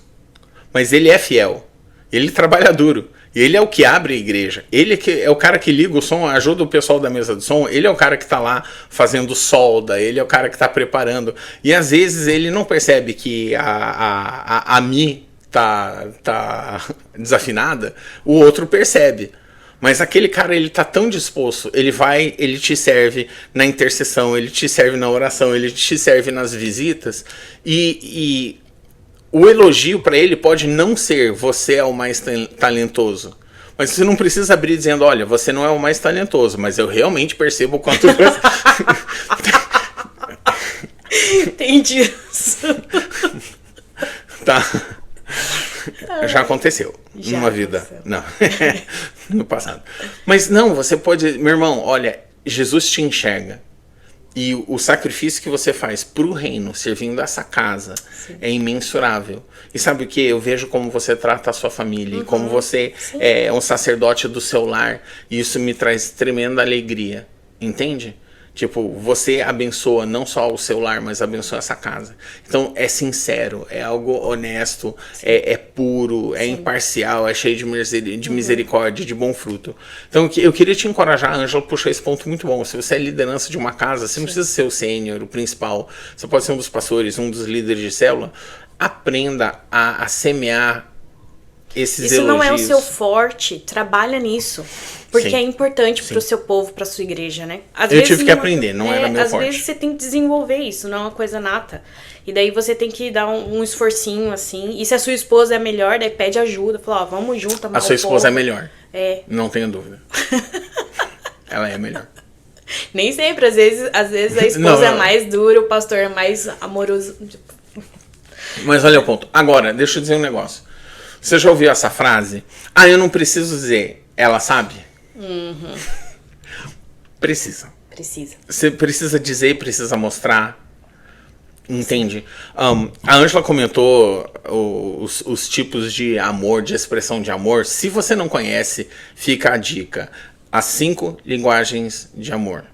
Mas ele é fiel. Ele trabalha duro. Ele é o que abre a igreja. Ele é o cara que liga o som, ajuda o pessoal da mesa de som. Ele é o cara que está lá fazendo solda. Ele é o cara que está preparando. E às vezes ele não percebe que a Mi tá desafinada. O outro percebe. Mas aquele cara, ele tá tão disposto. Ele te serve na intercessão. Ele te serve na oração. Ele te serve nas visitas. E o elogio para ele pode não ser você é o mais talentoso. Mas você não precisa abrir dizendo, olha, você não é o mais talentoso, mas eu realmente percebo o quanto... Entendi isso. Tá. Já aconteceu. Numa vida. Não. No passado. Mas não, você pode... Meu irmão, olha, Jesus te enxerga. E o sacrifício que você faz pro reino, servindo essa casa, é imensurável. E sabe o que? Eu vejo como você trata a sua família, e como você é um sacerdote do seu lar, e isso me traz tremenda alegria. Entende? Tipo, você abençoa não só o seu lar, mas abençoa essa casa. Então, é sincero, é algo honesto, é puro, é imparcial, é cheio de misericórdia, de bom fruto. Então, eu queria te encorajar, a Ângela puxou esse ponto muito bom. Se você é liderança de uma casa, você não precisa ser o sênior, o principal. Você pode ser um dos pastores, um dos líderes de célula. Aprenda a semear esses Isso não é o elogios. seu forte, trabalha nisso. Porque Sim. é importante Sim. pro seu povo, pra sua igreja, né? Às Eu vezes tive que aprender, não era meu às forte. vezes você tem que desenvolver isso, não é uma coisa nata. E daí você tem que dar um esforcinho, assim. E se a sua esposa é melhor, daí pede ajuda. Fala, ó, vamos junto amar A sua o esposa é povo. melhor. É. Não tenho dúvida. Ela é melhor. Nem sempre, às vezes a esposa Não, é mais dura, o pastor é mais amoroso. Mas olha o ponto. Agora, deixa eu dizer um negócio. Você já ouviu essa frase? Ah, eu não preciso dizer. Ela sabe? Precisa. Precisa. Você precisa dizer, precisa mostrar. Entende? A Ângela comentou os tipos de amor, de expressão de amor. Se você não conhece, fica a dica. As 5 linguagens de amor.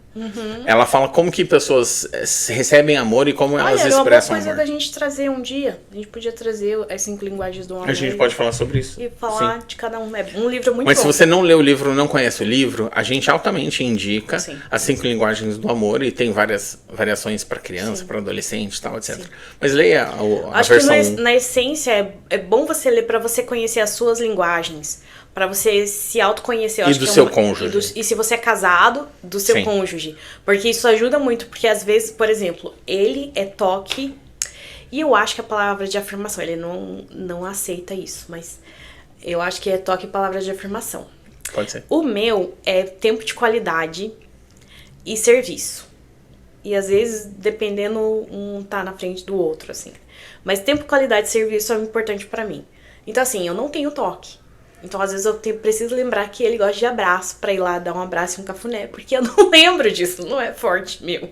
Ela fala como que pessoas recebem amor e como elas Olha, era uma boa expressam coisa amor. da gente trazer um dia. A gente podia trazer as 5 linguagens do amor. A gente pode falar sobre isso. E falar Sim. de cada um. É um livro muito Mas bom. se você não lê o livro, não conhece o livro, a gente altamente indica Sim. as 5 linguagens do amor e tem várias variações para criança, para adolescente e tal, etc. Mas leia a Acho versão que na essência é bom você ler pra você conhecer as suas linguagens. Pra você se autoconhecer. Eu E acho do que é seu cônjuge. E se você é casado, do seu Sim. cônjuge. Porque isso ajuda muito. Porque às vezes, por exemplo, ele é toque. E eu acho que a palavra de afirmação, ele não aceita isso. Mas eu acho que é toque e palavra de afirmação. Pode ser. O meu é tempo de qualidade e serviço. E às vezes, dependendo, um tá na frente do outro, assim. Mas tempo, qualidade e serviço é importante pra mim. Então, assim, eu não tenho toque. Então, às vezes, eu preciso lembrar que ele gosta de abraço pra ir lá dar um abraço e um cafuné. Porque eu não lembro disso, não é forte meu.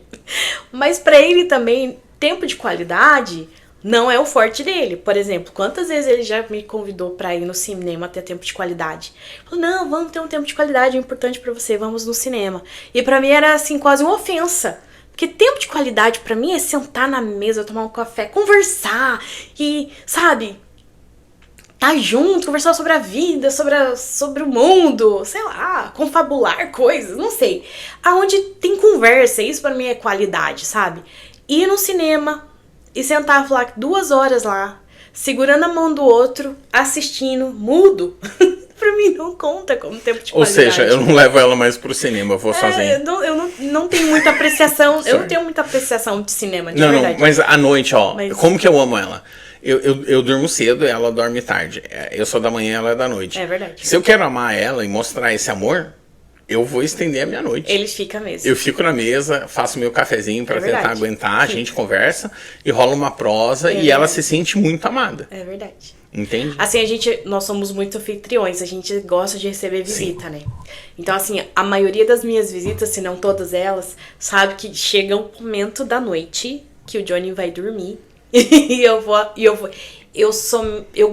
Mas pra ele também, tempo de qualidade não é o forte dele. Por exemplo, quantas vezes ele já me convidou pra ir no cinema ter tempo de qualidade? Falou, não, vamos ter um tempo de qualidade, é importante pra você, vamos no cinema. E pra mim era, assim, quase uma ofensa. Porque tempo de qualidade pra mim é sentar na mesa, tomar um café, conversar e, sabe, tá junto, conversar sobre a vida, sobre o mundo, sei lá, confabular coisas, não sei. Aonde tem conversa, isso pra mim é qualidade, sabe? Ir no cinema e sentar e falar 2 horas lá, segurando a mão do outro, assistindo, mudo. Pra mim não conta como tempo de Ou qualidade. seja, eu não levo ela mais pro cinema, eu vou sozinho. Eu não tenho muita apreciação. Eu não tenho muita apreciação de cinema, de Não, verdade. mas à noite, ó, Mas- como que eu amo ela? Eu durmo cedo e ela dorme tarde. Eu sou da manhã, ela é da noite. É verdade. Se eu quero amar ela e mostrar esse amor, eu vou estender a minha noite. Ele fica mesmo. Eu fico na mesa, faço meu cafezinho pra É tentar verdade. aguentar, a gente conversa e rola uma prosa e ela verdade. se sente muito amada. É verdade. Entende? Assim, nós somos muito anfitriões, a gente gosta de receber visita, né? Então, assim, a maioria das minhas visitas, se não todas elas, sabe que chega um momento da noite que o Johnny vai dormir e eu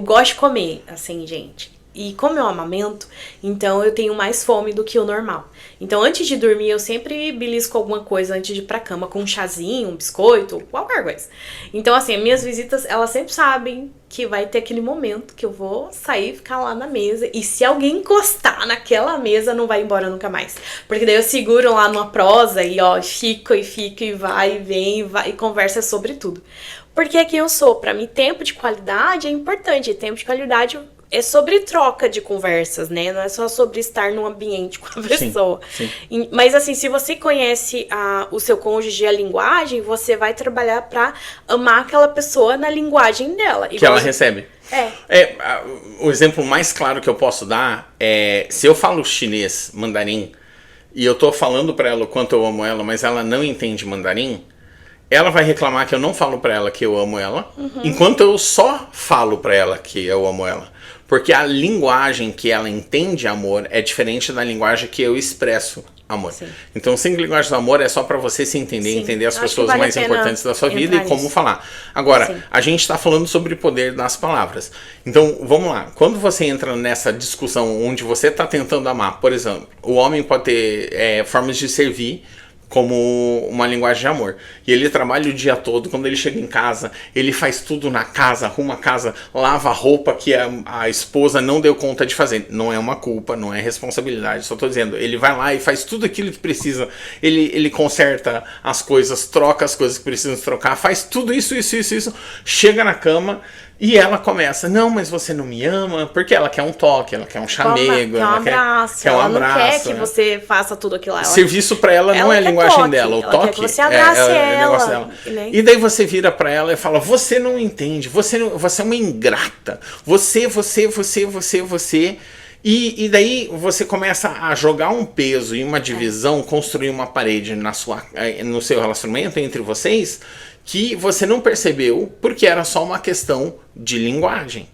gosto de comer, assim, gente. E como eu amamento, então eu tenho mais fome do que o normal. Então, antes de dormir, eu sempre belisco alguma coisa antes de ir pra cama, com um chazinho, um biscoito, qualquer coisa. Então, assim, as minhas visitas, elas sempre sabem que vai ter aquele momento que eu vou sair e ficar lá na mesa. E se alguém encostar naquela mesa, não vai embora nunca mais. Porque daí eu seguro lá numa prosa e, ó, fico, e vai, e vem, e vai, e conversa sobre tudo. Porque é quem eu sou. Pra mim, tempo de qualidade é importante. E tempo de qualidade é sobre troca de conversas, né? Não é só sobre estar num ambiente com a pessoa. sim. Mas assim, se você conhece o seu cônjuge e a linguagem, você vai trabalhar pra amar aquela pessoa na linguagem dela. Que ela recebe. O exemplo mais claro que eu posso dar é se eu falo chinês, mandarim, e eu tô falando pra ela o quanto eu amo ela, mas ela não entende mandarim, ela vai reclamar que eu não falo pra ela que eu amo ela, enquanto eu só falo pra ela que eu amo ela. Porque a linguagem que ela entende amor é diferente da linguagem que eu expresso amor. Sim. Então, 5 linguagens do amor é só pra você se entender, Sim. entender as Acho que pessoas vale mais a pena importantes da sua vida e entrar como nisso. falar. Agora, Sim. a gente tá falando sobre o poder das palavras. Então, vamos lá. Quando você entra nessa discussão onde você tá tentando amar, por exemplo, o homem pode ter formas de servir como uma linguagem de amor. E ele trabalha o dia todo, quando ele chega em casa, ele faz tudo na casa, arruma a casa, lava a roupa que a esposa não deu conta de fazer. Não é uma culpa, não é responsabilidade, só tô dizendo, ele vai lá e faz tudo aquilo que precisa, ele conserta as coisas, troca as coisas que precisam trocar, faz tudo isso, chega na cama, E ela começa, não, mas você não me ama, porque ela quer um toque, ela quer um chamego, Quer um abraço, ela não quer que você faça tudo aquilo lá. Serviço pra ela não é a linguagem toque, dela, o ela toque quer que você abrace é o negócio ela. dela. Né? E daí você vira pra ela e fala, você não entende, você é uma ingrata, você. E daí você começa a jogar um peso e uma divisão, construir uma parede no seu relacionamento entre vocês, que você não percebeu porque era só uma questão de linguagem.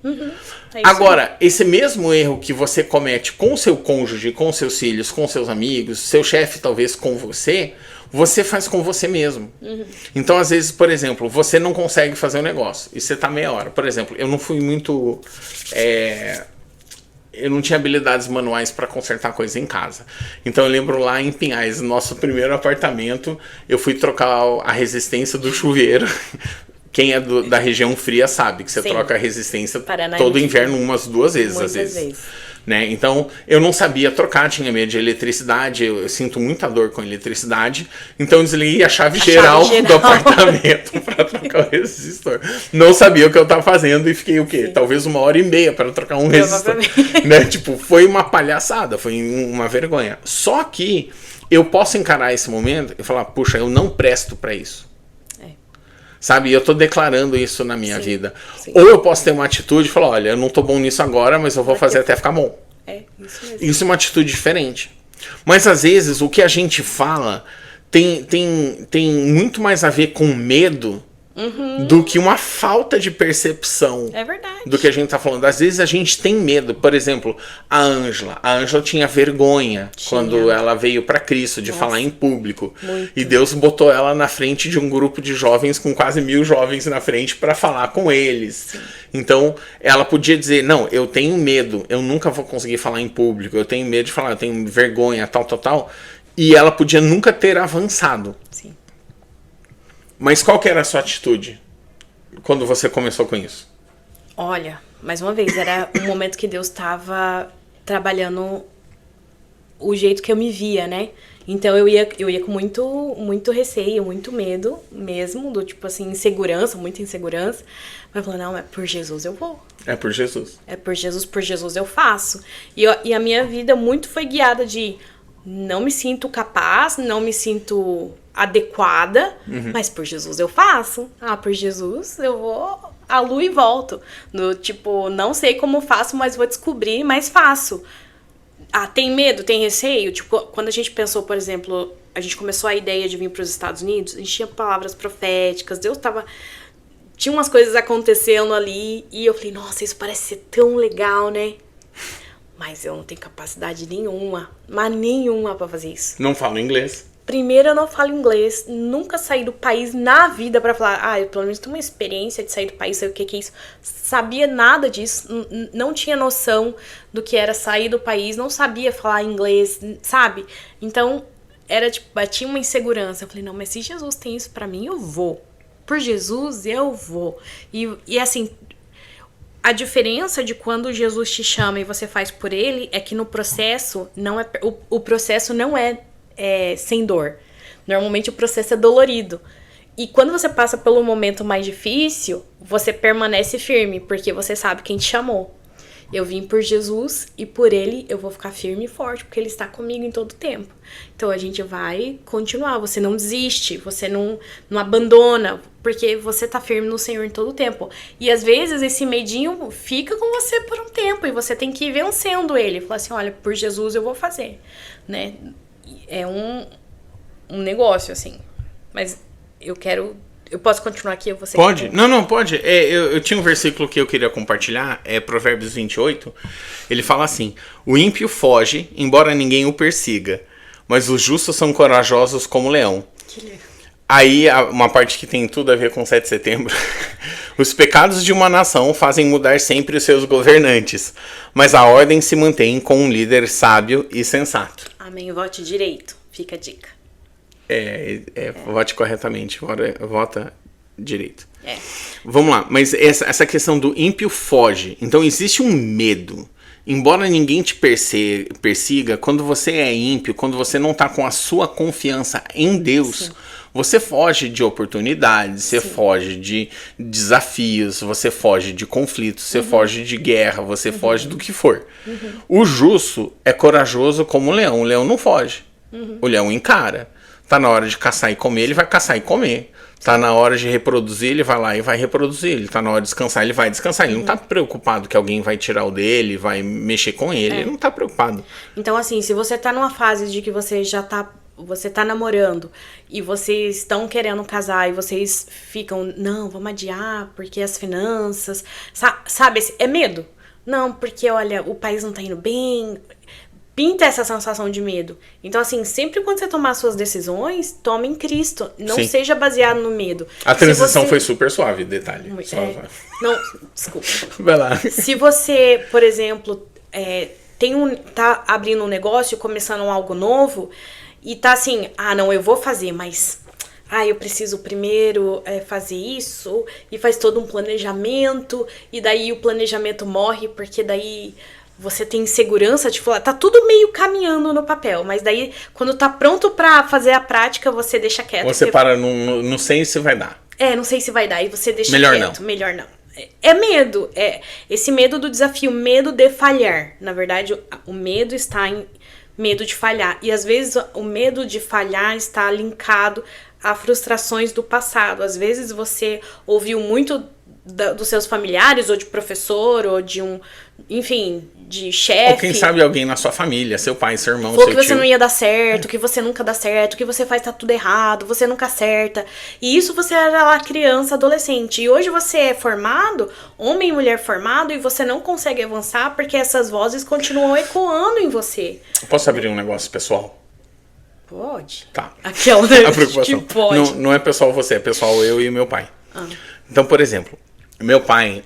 Agora, esse mesmo erro que você comete com seu cônjuge, com seus filhos, com seus amigos, seu chefe talvez com você faz com você mesmo. Então, às vezes, por exemplo, você não consegue fazer um negócio e você tá meia hora. Por exemplo, eu não fui muito... eu não tinha habilidades manuais para consertar coisa em casa. Então eu lembro lá em Pinhais, no nosso primeiro apartamento, eu fui trocar a resistência do chuveiro. Quem é da região fria sabe que você troca a resistência todo inverno umas 2 vezes, às vezes. Né? Então, eu não sabia trocar, tinha medo de eletricidade, eu sinto muita dor com eletricidade, então eu desliguei a chave geral do apartamento para trocar o resistor. Não sabia o que eu estava fazendo e fiquei o quê? Sim. Talvez 1h30 para trocar um resistor. Né? Tipo, foi uma palhaçada, foi uma vergonha. Só que eu posso encarar esse momento e falar, puxa, eu não presto para isso. Sabe, eu tô declarando isso na minha vida. Sim. Ou eu posso ter uma atitude e falar, olha, eu não tô bom nisso agora, mas eu vou fazer até ficar bom. Isso mesmo. Isso é uma atitude diferente. Mas às vezes o que a gente fala tem muito mais a ver com medo do que uma falta de percepção. É verdade. Do que a gente tá falando. Às vezes a gente tem medo. Por exemplo, a Ângela tinha vergonha quando ela veio para Cristo de falar em público. Muito. E Deus botou ela na frente de um grupo de jovens com quase 1000 jovens na frente para falar com eles. Sim. Então ela podia dizer, não, eu tenho medo, eu nunca vou conseguir falar em público, eu tenho medo de falar, eu tenho vergonha, tal. E ela podia nunca ter avançado. Sim. Mas qual que era a sua atitude quando você começou com isso? Olha, mais uma vez, era um momento que Deus estava trabalhando o jeito que eu me via, né? Então eu ia com muito receio, muito medo mesmo, do tipo assim, muita insegurança. Mas falando, não, é por Jesus eu vou. É por Jesus. É por Jesus eu faço. E a minha vida muito foi guiada de não me sinto capaz, não me sinto adequada, mas por Jesus eu faço. Por Jesus eu vou à lua e volto. Tipo, não sei como faço, mas vou descobrir, mas faço. Tem medo, tem receio? Tipo, quando a gente pensou, por exemplo, a gente começou a ideia de vir para os Estados Unidos, a gente tinha palavras proféticas, tinha umas coisas acontecendo ali, e eu falei, nossa, isso parece ser tão legal, né? Mas eu não tenho capacidade nenhuma, mas nenhuma pra fazer isso. Não falo inglês. Primeiro, eu não falo inglês, nunca saí do país na vida pra falar, eu pelo menos tenho uma experiência de sair do país, sei o que é isso. Sabia nada disso, não tinha noção do que era sair do país, não sabia falar inglês, sabe? Então, era tipo, tinha uma insegurança. Eu falei, não, mas se Jesus tem isso pra mim, eu vou. Por Jesus, eu vou. E assim, a diferença de quando Jesus te chama e você faz por ele é que no processo, o processo não é sem dor. Normalmente o processo é dolorido. E quando você passa pelo momento mais difícil, você permanece firme, porque você sabe quem te chamou. Eu vim por Jesus e por ele eu vou ficar firme e forte, porque ele está comigo em todo tempo. Então a gente vai continuar, você não desiste, você não abandona, porque você tá firme no Senhor em todo tempo. E às vezes esse medinho fica com você por um tempo e você tem que ir vencendo ele. Falar assim, olha, por Jesus eu vou fazer, né? É um negócio, assim. Mas eu posso continuar aqui? Você pode? Não, pode. Eu tinha um versículo que eu queria compartilhar, Provérbios 28. Ele fala assim, o ímpio foge, embora ninguém o persiga, mas os justos são corajosos como o leão. Que legal. Aí, uma parte que tem tudo a ver com 7 de setembro. Os pecados de uma nação fazem mudar sempre os seus governantes, mas a ordem se mantém com um líder sábio e sensato. Amém. Vote direito. Fica a dica. Vote corretamente. Vota direito. Vamos lá. Mas essa questão do ímpio foge. Então, existe um medo. Embora ninguém te persiga, quando você é ímpio, quando você não está com a sua confiança em Deus, você foge de oportunidades, você foge de desafios, você foge de conflitos, você foge de guerra, você foge do que for. O justo é corajoso como o leão não foge. O leão encara. Tá na hora de caçar e comer, ele vai caçar e comer. Tá na hora de reproduzir, ele vai lá e vai reproduzir. Ele tá na hora de descansar, ele vai descansar. Ele não tá preocupado que alguém vai tirar o dele, vai mexer com ele. Ele não tá preocupado. Então, assim, se você tá numa fase de que você tá namorando e vocês estão querendo casar e vocês ficam, não, vamos adiar porque as finanças, sabe, é medo. Não, porque, olha, o país não tá indo bem. Pinta essa sensação de medo. Então, assim, sempre quando você tomar suas decisões, tome em Cristo. Não seja baseado no medo. A transição foi super suave, detalhe. Não, desculpa. Vai lá. Se você, por exemplo, tá abrindo um negócio, começando algo novo, e tá assim, não, eu vou fazer, mas eu preciso primeiro fazer isso, e faz todo um planejamento, e daí o planejamento morre, porque daí você tem segurança, tipo, tá tudo meio caminhando no papel, mas daí, quando tá pronto pra fazer a prática, você deixa quieto. Você para, não sei se vai dar. Não sei se vai dar, e você deixa melhor quieto. Melhor não. É medo, esse medo do desafio, medo de falhar. Na verdade, o medo está em medo de falhar. E às vezes o medo de falhar está linkado a frustrações do passado. Às vezes você ouviu muito dos seus familiares, ou de professor, ou de de chefe. Ou quem sabe alguém na sua família, seu pai, seu irmão, seu tio. Que você não ia dar certo, que você nunca dá certo, que você faz tá tudo errado, você nunca acerta. E isso você era lá criança, adolescente. E hoje você é formado, homem e mulher formado, e você não consegue avançar porque essas vozes continuam ecoando em você. Posso abrir um negócio pessoal? Pode. Tá. Aquela a preocupação. Que pode. Não é pessoal você, é pessoal eu e meu pai. Então, por exemplo, meu pai,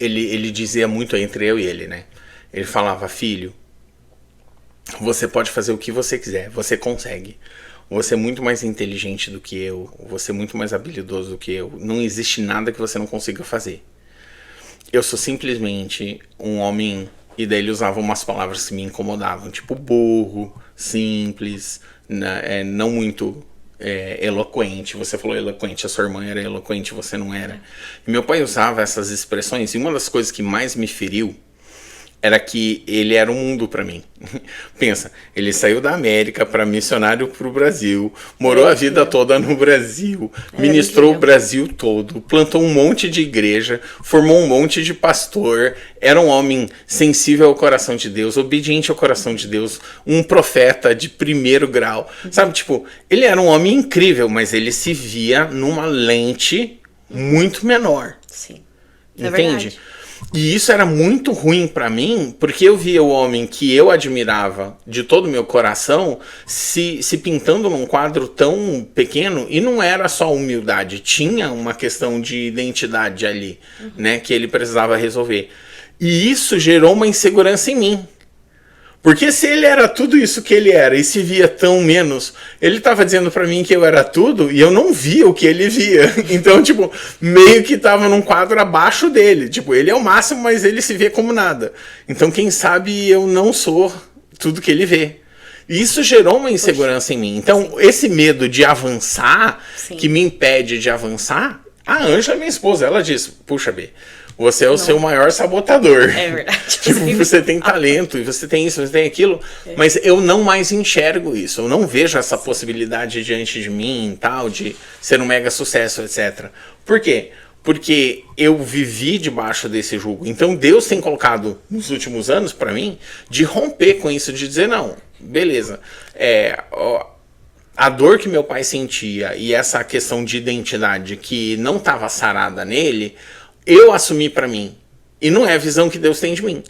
ele dizia muito entre eu e ele, né? Ele falava, filho, você pode fazer o que você quiser, você consegue. Você é muito mais inteligente do que eu, você é muito mais habilidoso do que eu. Não existe nada que você não consiga fazer. Eu sou simplesmente um homem, e daí ele usava umas palavras que me incomodavam, tipo burro, simples, não muito eloquente. Você falou eloquente, a sua irmã era eloquente, você não era. E meu pai usava essas expressões, e uma das coisas que mais me feriu era que ele era um mundo pra mim. Pensa, ele saiu da América para missionário pro Brasil, morou a vida toda no Brasil, ministrou o Brasil todo, plantou um monte de igreja, formou um monte de pastor, era um homem sensível ao coração de Deus, obediente ao coração de Deus, um profeta de primeiro grau. Sabe, tipo, ele era um homem incrível, mas ele se via numa lente muito menor. Sim. Entende? Verdade. E isso era muito ruim pra mim, porque eu via o homem que eu admirava de todo o meu coração se pintando num quadro tão pequeno, e não era só humildade, tinha uma questão de identidade ali, né, que ele precisava resolver. E isso gerou uma insegurança em mim. Porque se ele era tudo isso que ele era e se via tão menos, ele estava dizendo pra mim que eu era tudo e eu não via o que ele via. Então, tipo, meio que tava num quadro abaixo dele. Tipo, ele é o máximo, mas ele se vê como nada. Então, quem sabe eu não sou tudo que ele vê. E isso gerou uma insegurança em mim. Então, esse medo de avançar, que me impede de avançar, a Ângela, minha esposa, ela diz, puxa, B, você é o seu maior sabotador. É verdade. Tipo, você tem talento, e você tem isso, você tem aquilo, mas eu não mais enxergo isso. Eu não vejo essa possibilidade diante de mim, tal, de ser um mega sucesso, etc. Por quê? Porque eu vivi debaixo desse jugo. Então Deus tem colocado nos últimos anos pra mim de romper com isso, de dizer, não, beleza, a dor que meu pai sentia e essa questão de identidade que não estava sarada nele, eu assumi pra mim. E não é a visão que Deus tem de mim.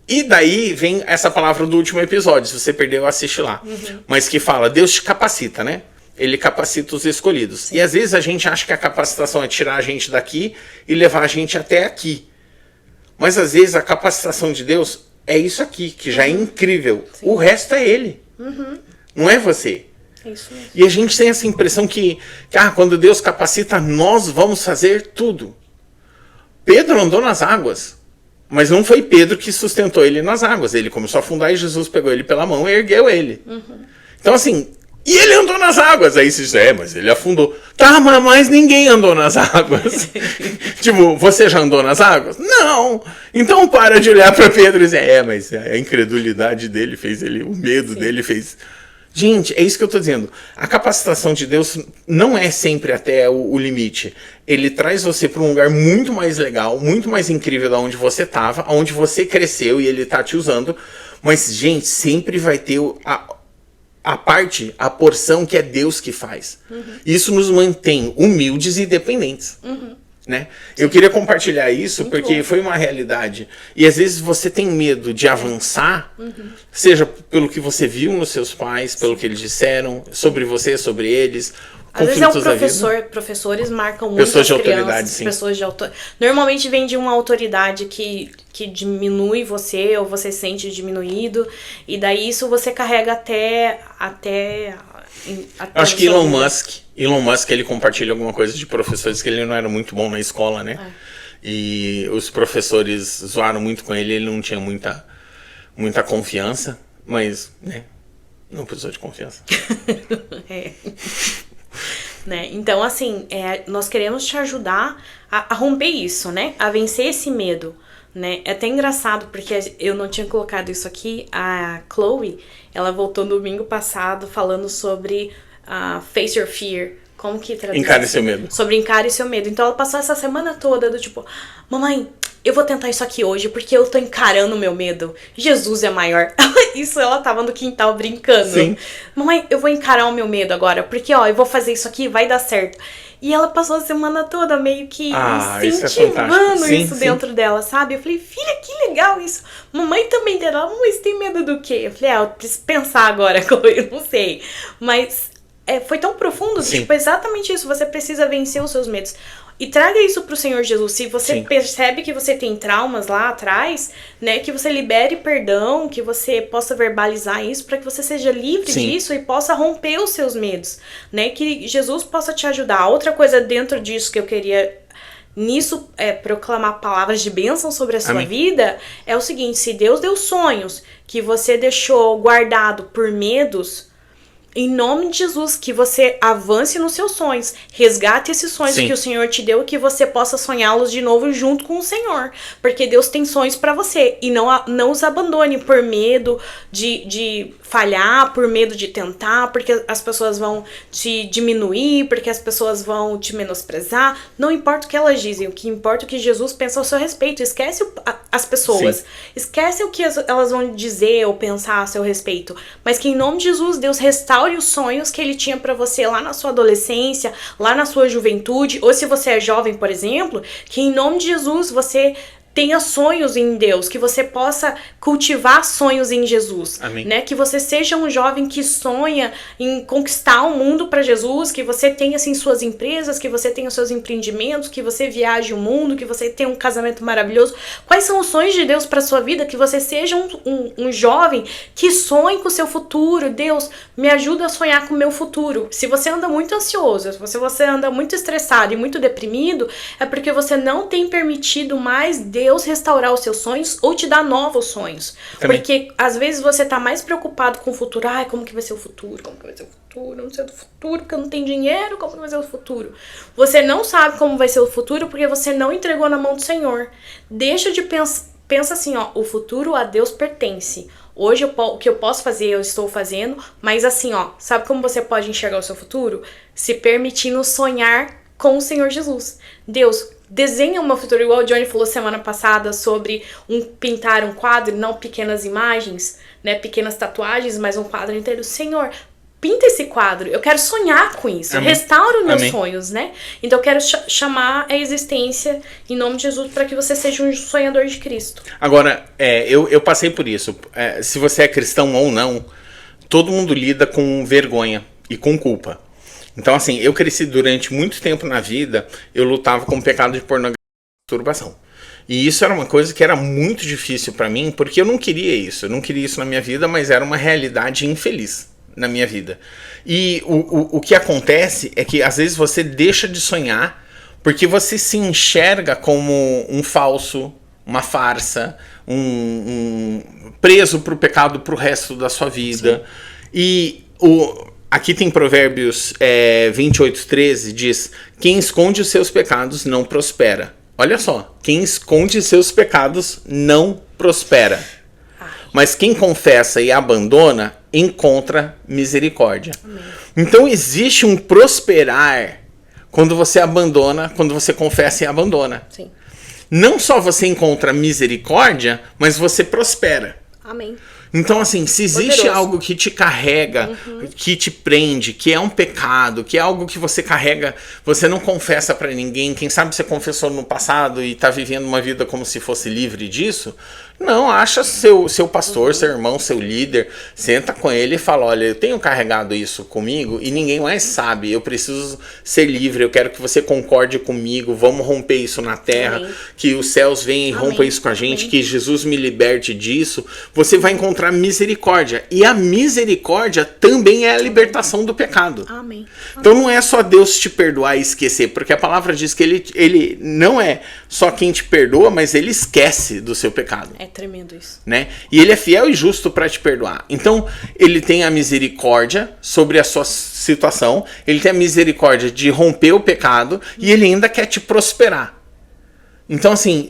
E daí vem essa palavra do último episódio. Se você perdeu, assiste lá. Mas que fala, Deus te capacita, né? Ele capacita os escolhidos. Sim. E às vezes a gente acha que a capacitação é tirar a gente daqui e levar a gente até aqui. Mas às vezes a capacitação de Deus é isso aqui, que já é incrível. Sim. O resto é Ele. Não é você. Isso mesmo. E a gente tem essa impressão que quando Deus capacita, nós vamos fazer tudo. Pedro andou nas águas, mas não foi Pedro que sustentou ele nas águas. Ele começou a afundar e Jesus pegou ele pela mão e ergueu ele. Então, assim, E ele andou nas águas. Aí você diz, mas ele afundou. Tá, mas ninguém andou nas águas. Tipo, você já andou nas águas? Não. Então para de olhar para Pedro e dizer, mas a incredulidade dele fez ele, o medo dele fez... Gente, é isso que eu tô dizendo. A capacitação de Deus não é sempre até o limite. Ele traz você para um lugar muito mais legal, muito mais incrível da onde você tava, onde você cresceu e ele tá te usando. Mas, gente, sempre vai ter a porção que é Deus que faz. Isso nos mantém humildes e dependentes. Né? Eu queria compartilhar isso muito porque bom. Foi uma realidade. E às vezes você tem medo de avançar, seja pelo que você viu nos seus pais, pelo que eles disseram sobre você, sobre eles. Às vezes é um professor, professores marcam muito pessoas as de crianças, autoridade, sim. Pessoas de normalmente vem de uma autoridade que diminui você, ou você se sente diminuído, e daí isso você carrega até acho que Elon Musk, ele compartilha alguma coisa de professores que ele não era muito bom na escola, né? E os professores zoaram muito com ele não tinha muita confiança, mas, né, não precisou de confiança. Né? Então, assim, nós queremos te ajudar a romper isso, né? A vencer esse medo, né? É até engraçado, porque eu não tinha colocado isso aqui. A Chloe, ela voltou no domingo passado falando sobre Face Your Fear. Como que traduz? Encare seu medo. Sobre encare seu medo. Então ela passou essa semana toda do tipo, mamãe, eu vou tentar isso aqui hoje porque eu tô encarando o meu medo. Jesus é maior. Isso ela tava no quintal brincando. Sim. Mamãe, eu vou encarar o meu medo agora, porque eu vou fazer isso aqui, vai dar certo. E ela passou a semana toda meio que incentivando isso dentro dela, sabe? Eu falei, filha, que legal isso. Mamãe também tem. Ela, mamãe, você tem medo do quê? Eu falei, eu preciso pensar agora, eu não sei. Mas foi tão profundo, tipo, exatamente isso. Você precisa vencer os seus medos. E traga isso pro Senhor Jesus. Se você percebe que você tem traumas lá atrás, né, que você libere perdão, que você possa verbalizar isso para que você seja livre disso e possa romper os seus medos, né, que Jesus possa te ajudar. Outra coisa dentro disso que eu queria proclamar palavras de bênção sobre a sua vida é o seguinte: se Deus deu sonhos que você deixou guardado por medos, em nome de Jesus, que você avance nos seus sonhos, resgate esses sonhos que o Senhor te deu e que você possa sonhá-los de novo junto com o Senhor, porque Deus tem sonhos pra você, e não os abandone por medo de falhar, por medo de tentar, porque as pessoas vão te diminuir, porque as pessoas vão te menosprezar. Não importa o que elas dizem, o que importa é o que Jesus pensa ao seu respeito. Esquece as pessoas, esquece o que elas vão dizer ou pensar a seu respeito, mas que em nome de Jesus, Deus restaure os sonhos que ele tinha pra você lá na sua adolescência, lá na sua juventude, ou se você é jovem, por exemplo, que em nome de Jesus você tenha sonhos em Deus, que você possa cultivar sonhos em Jesus, né? Que você seja um jovem que sonha em conquistar o mundo para Jesus, que você tenha assim suas empresas, que você tenha seus empreendimentos, que você viaje o mundo, que você tenha um casamento maravilhoso. Quais são os sonhos de Deus para sua vida? Que você seja um jovem que sonhe com o seu futuro. Deus, me ajuda a sonhar com o meu futuro. Se você anda muito ansioso, se você anda muito estressado e muito deprimido, é porque você não tem permitido mais Deus restaurar os seus sonhos ou te dar novos sonhos. Porque às vezes você tá mais preocupado com o futuro. Ai, como que vai ser o futuro? Como que vai ser o futuro? Eu não sei do futuro porque eu não tenho dinheiro. Como que vai ser o futuro? Você não sabe como vai ser o futuro porque você não entregou na mão do Senhor. Deixa de pensa assim, ó, o futuro a Deus pertence. Hoje o que eu posso fazer, eu estou fazendo, mas assim, ó, sabe como você pode enxergar o seu futuro? Se permitindo sonhar com o Senhor Jesus. Deus, desenha uma futuro, igual o Johnny falou semana passada sobre pintar um quadro, não pequenas imagens, né, pequenas tatuagens, mas um quadro inteiro. Senhor, pinta esse quadro, eu quero sonhar com isso, restaura os meus sonhos, né? Então eu quero chamar a existência em nome de Jesus para que você seja um sonhador de Cristo. Agora, eu passei por isso. Se você é cristão ou não, todo mundo lida com vergonha e com culpa. Então, assim, eu cresci durante muito tempo na vida, eu lutava com o pecado de pornografia e masturbação. E isso era uma coisa que era muito difícil pra mim, porque eu não queria isso. Eu não queria isso na minha vida, mas era uma realidade infeliz na minha vida. E o que acontece é que, às vezes, você deixa de sonhar porque você se enxerga como um falso, uma farsa, preso pro pecado pro resto da sua vida. Sim. E aqui tem Provérbios 28:13, diz: quem esconde os seus pecados não prospera. Olha só, quem esconde seus pecados não prospera. Mas quem confessa e abandona, encontra misericórdia. Amém. Então existe um prosperar quando você abandona, quando você confessa e abandona. Sim. Não só você encontra misericórdia, mas você prospera. Amém. Então, assim, se existe algo que te carrega, que te prende, que é um pecado, que é algo que você carrega, você não confessa pra ninguém, quem sabe você confessou no passado e tá vivendo uma vida como se fosse livre disso, não, acha seu pastor, seu irmão, seu líder, senta com ele e fala, olha, eu tenho carregado isso comigo e ninguém mais sabe, eu preciso ser livre, eu quero que você concorde comigo, vamos romper isso na terra, Amém. Que os céus venham e rompam isso com a gente, Amém. Que Jesus me liberte disso, você vai encontrar misericórdia, e a misericórdia também é a libertação do pecado. Amém. Então não é só Deus te perdoar e esquecer, porque a palavra diz que ele não é só quem te perdoa, mas ele esquece do seu pecado. É tremendo isso. Né? E ele é fiel e justo para te perdoar. Então, ele tem a misericórdia sobre a sua situação, ele tem a misericórdia de romper o pecado e ele ainda quer te prosperar. Então, assim,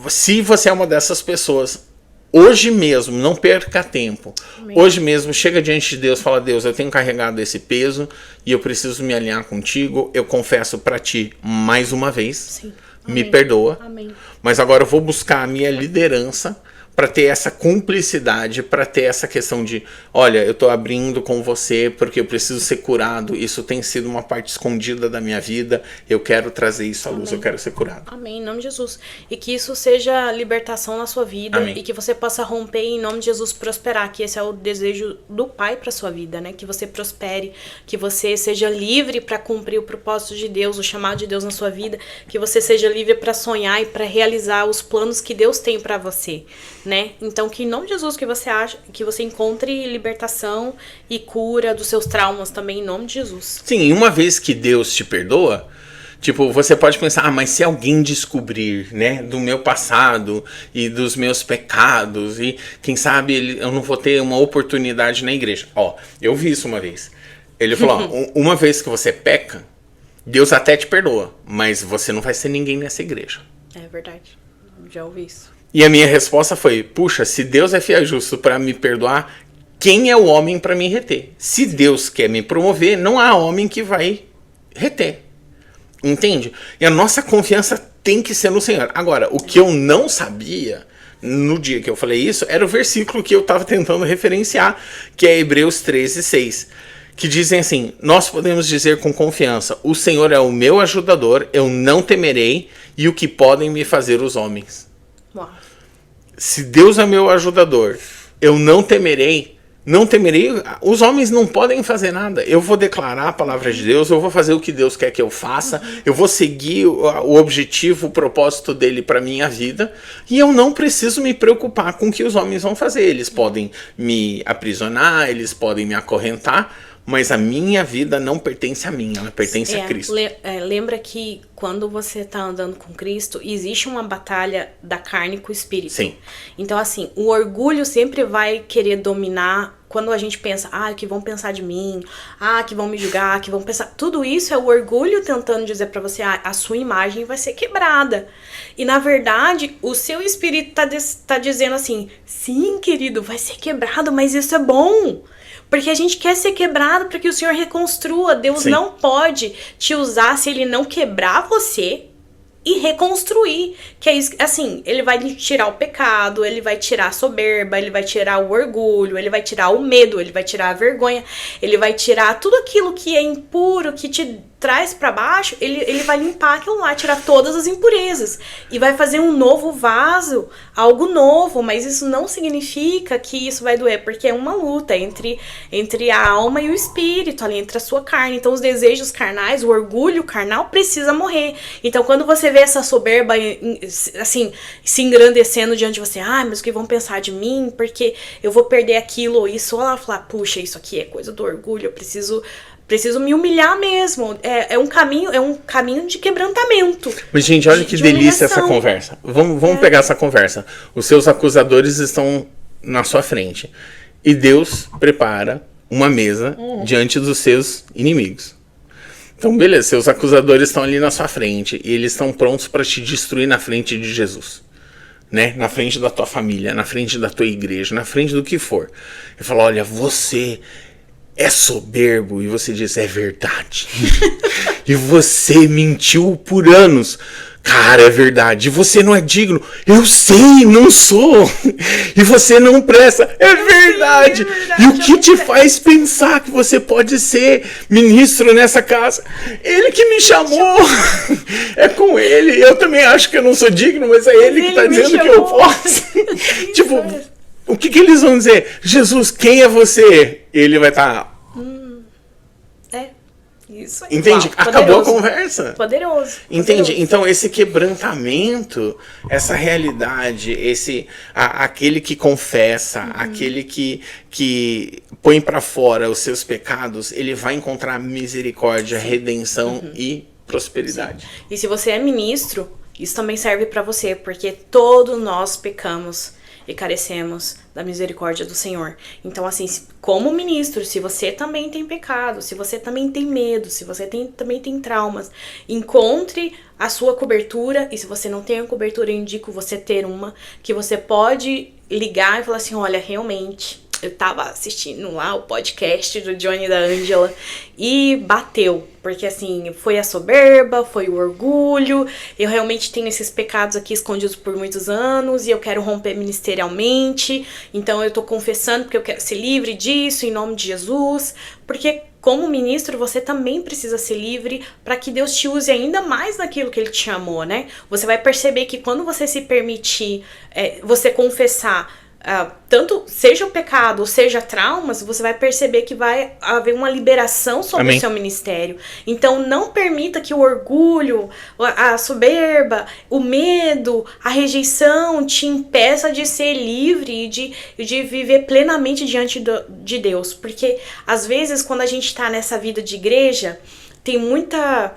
se você é uma dessas pessoas, hoje mesmo, não perca tempo. Amém. Hoje mesmo, chega diante de Deus e fala, Deus, eu tenho carregado esse peso e eu preciso me alinhar contigo. Eu confesso para ti mais uma vez. Sim. Me perdoa, Amém. Mas agora eu vou buscar a minha liderança para ter essa cumplicidade, para ter essa questão de, olha, eu tô abrindo com você porque eu preciso ser curado, isso tem sido uma parte escondida da minha vida, eu quero trazer isso à luz, Amém. Eu quero ser curado. Amém, em nome de Jesus. E que isso seja libertação na sua vida, Amém. E que você possa romper em nome de Jesus, prosperar, que esse é o desejo do Pai para sua vida, né? Que você prospere, que você seja livre para cumprir o propósito de Deus, o chamado de Deus na sua vida, que você seja livre para sonhar e para realizar os planos que Deus tem para você. Né? Então que em nome de Jesus que você encontre libertação e cura dos seus traumas também em nome de Jesus. Sim, uma vez que Deus te perdoa, tipo, você pode pensar, mas se alguém descobrir, né, do meu passado e dos meus pecados e quem sabe eu não vou ter uma oportunidade na igreja. Ó, eu vi isso uma vez. Ele falou, ó, uma vez que você peca, Deus até te perdoa, mas você não vai ser ninguém nessa igreja. É verdade, já ouvi isso. E a minha resposta foi, puxa, se Deus é fiel e justo para me perdoar, quem é o homem para me reter? Se Deus quer me promover, não há homem que vai reter. Entende? E a nossa confiança tem que ser no Senhor. Agora, o que eu não sabia, no dia que eu falei isso, era o versículo que eu estava tentando referenciar, que é Hebreus 13:6. Que dizem assim, nós podemos dizer com confiança, o Senhor é o meu ajudador, eu não temerei, e o que podem me fazer os homens. Uau. Se Deus é meu ajudador, eu não temerei, os homens não podem fazer nada. Eu vou declarar a palavra de Deus, eu vou fazer o que Deus quer que eu faça, eu vou seguir o objetivo, o propósito dele para minha vida, e eu não preciso me preocupar com o que os homens vão fazer. Eles podem me aprisionar, eles podem me acorrentar, mas a minha vida não pertence a mim, ela pertence a Cristo. Lembra que quando você está andando com Cristo, existe uma batalha da carne com o Espírito. Sim. Então, assim, o orgulho sempre vai querer dominar quando a gente pensa, o que vão pensar de mim, que vão me julgar, que vão pensar... Tudo isso é o orgulho tentando dizer pra você, a sua imagem vai ser quebrada. E, na verdade, o seu espírito tá dizendo assim, sim, querido, vai ser quebrado, mas isso é bom. Porque a gente quer ser quebrado para que o Senhor reconstrua. Deus Sim. não pode te usar se Ele não quebrar você e reconstruir. Que é isso, assim, Ele vai tirar o pecado, Ele vai tirar a soberba, Ele vai tirar o orgulho, Ele vai tirar o medo, Ele vai tirar a vergonha, Ele vai tirar tudo aquilo que é impuro, que te traz para baixo, ele vai limpar aquilo lá, tirar todas as impurezas e vai fazer um novo vaso, algo novo, mas isso não significa que isso vai doer, porque é uma luta entre a alma e o espírito, ali entre a sua carne. Então os desejos carnais, o orgulho carnal precisa morrer. Então quando você vê essa soberba assim, se engrandecendo diante de você, mas o que vão pensar de mim, porque eu vou perder aquilo ou isso, ela falar, puxa, isso aqui é coisa do orgulho, eu preciso me humilhar mesmo. É um caminho de quebrantamento. Mas, gente, olha que delícia essa conversa. Vamos pegar essa conversa. Os seus acusadores estão na sua frente. E Deus prepara uma mesa diante dos seus inimigos. Então, beleza, seus acusadores estão ali na sua frente e eles estão prontos para te destruir na frente de Jesus. Né? Na frente da tua família, na frente da tua igreja, na frente do que for. Ele fala, olha, você é soberbo. E você diz, é verdade. E você mentiu por anos. Cara, é verdade. Você não é digno. Eu sei, não sou. E você não presta. É verdade. E o que te faz pensar que você pode ser ministro nessa casa? Ele que me chamou. É com ele. Eu também acho que eu não sou digno, mas é ele que está dizendo que eu posso. Tipo, o que eles vão dizer? Jesus, quem é você? Ele vai estar... Isso aí. Entende? Uau, acabou a conversa. Poderoso. Entende? Então esse quebrantamento, essa realidade, aquele que confessa, aquele que põe para fora os seus pecados, ele vai encontrar misericórdia, redenção e prosperidade. Sim. E se você é ministro, isso também serve para você, porque todos nós pecamos e carecemos da misericórdia do Senhor. Então, assim, como ministro, se você também tem pecado, se você também tem medo, se você também tem traumas, encontre a sua cobertura. E se você não tem a cobertura, eu indico você ter uma, que você pode ligar e falar assim, olha, realmente, eu tava assistindo lá o podcast do Johnny e da Ângela e bateu, porque assim, foi a soberba, foi o orgulho, eu realmente tenho esses pecados aqui escondidos por muitos anos e eu quero romper ministerialmente, então eu tô confessando porque eu quero ser livre disso em nome de Jesus, porque como ministro você também precisa ser livre para que Deus te use ainda mais naquilo que Ele te chamou, né? Você vai perceber que quando você se permitir, você confessar, tanto seja o pecado ou seja traumas, você vai perceber que vai haver uma liberação sobre o seu ministério. Então não permita que o orgulho, a soberba, o medo, a rejeição te impeça de ser livre e de viver plenamente diante de Deus. Porque às vezes quando a gente está nessa vida de igreja, tem muita...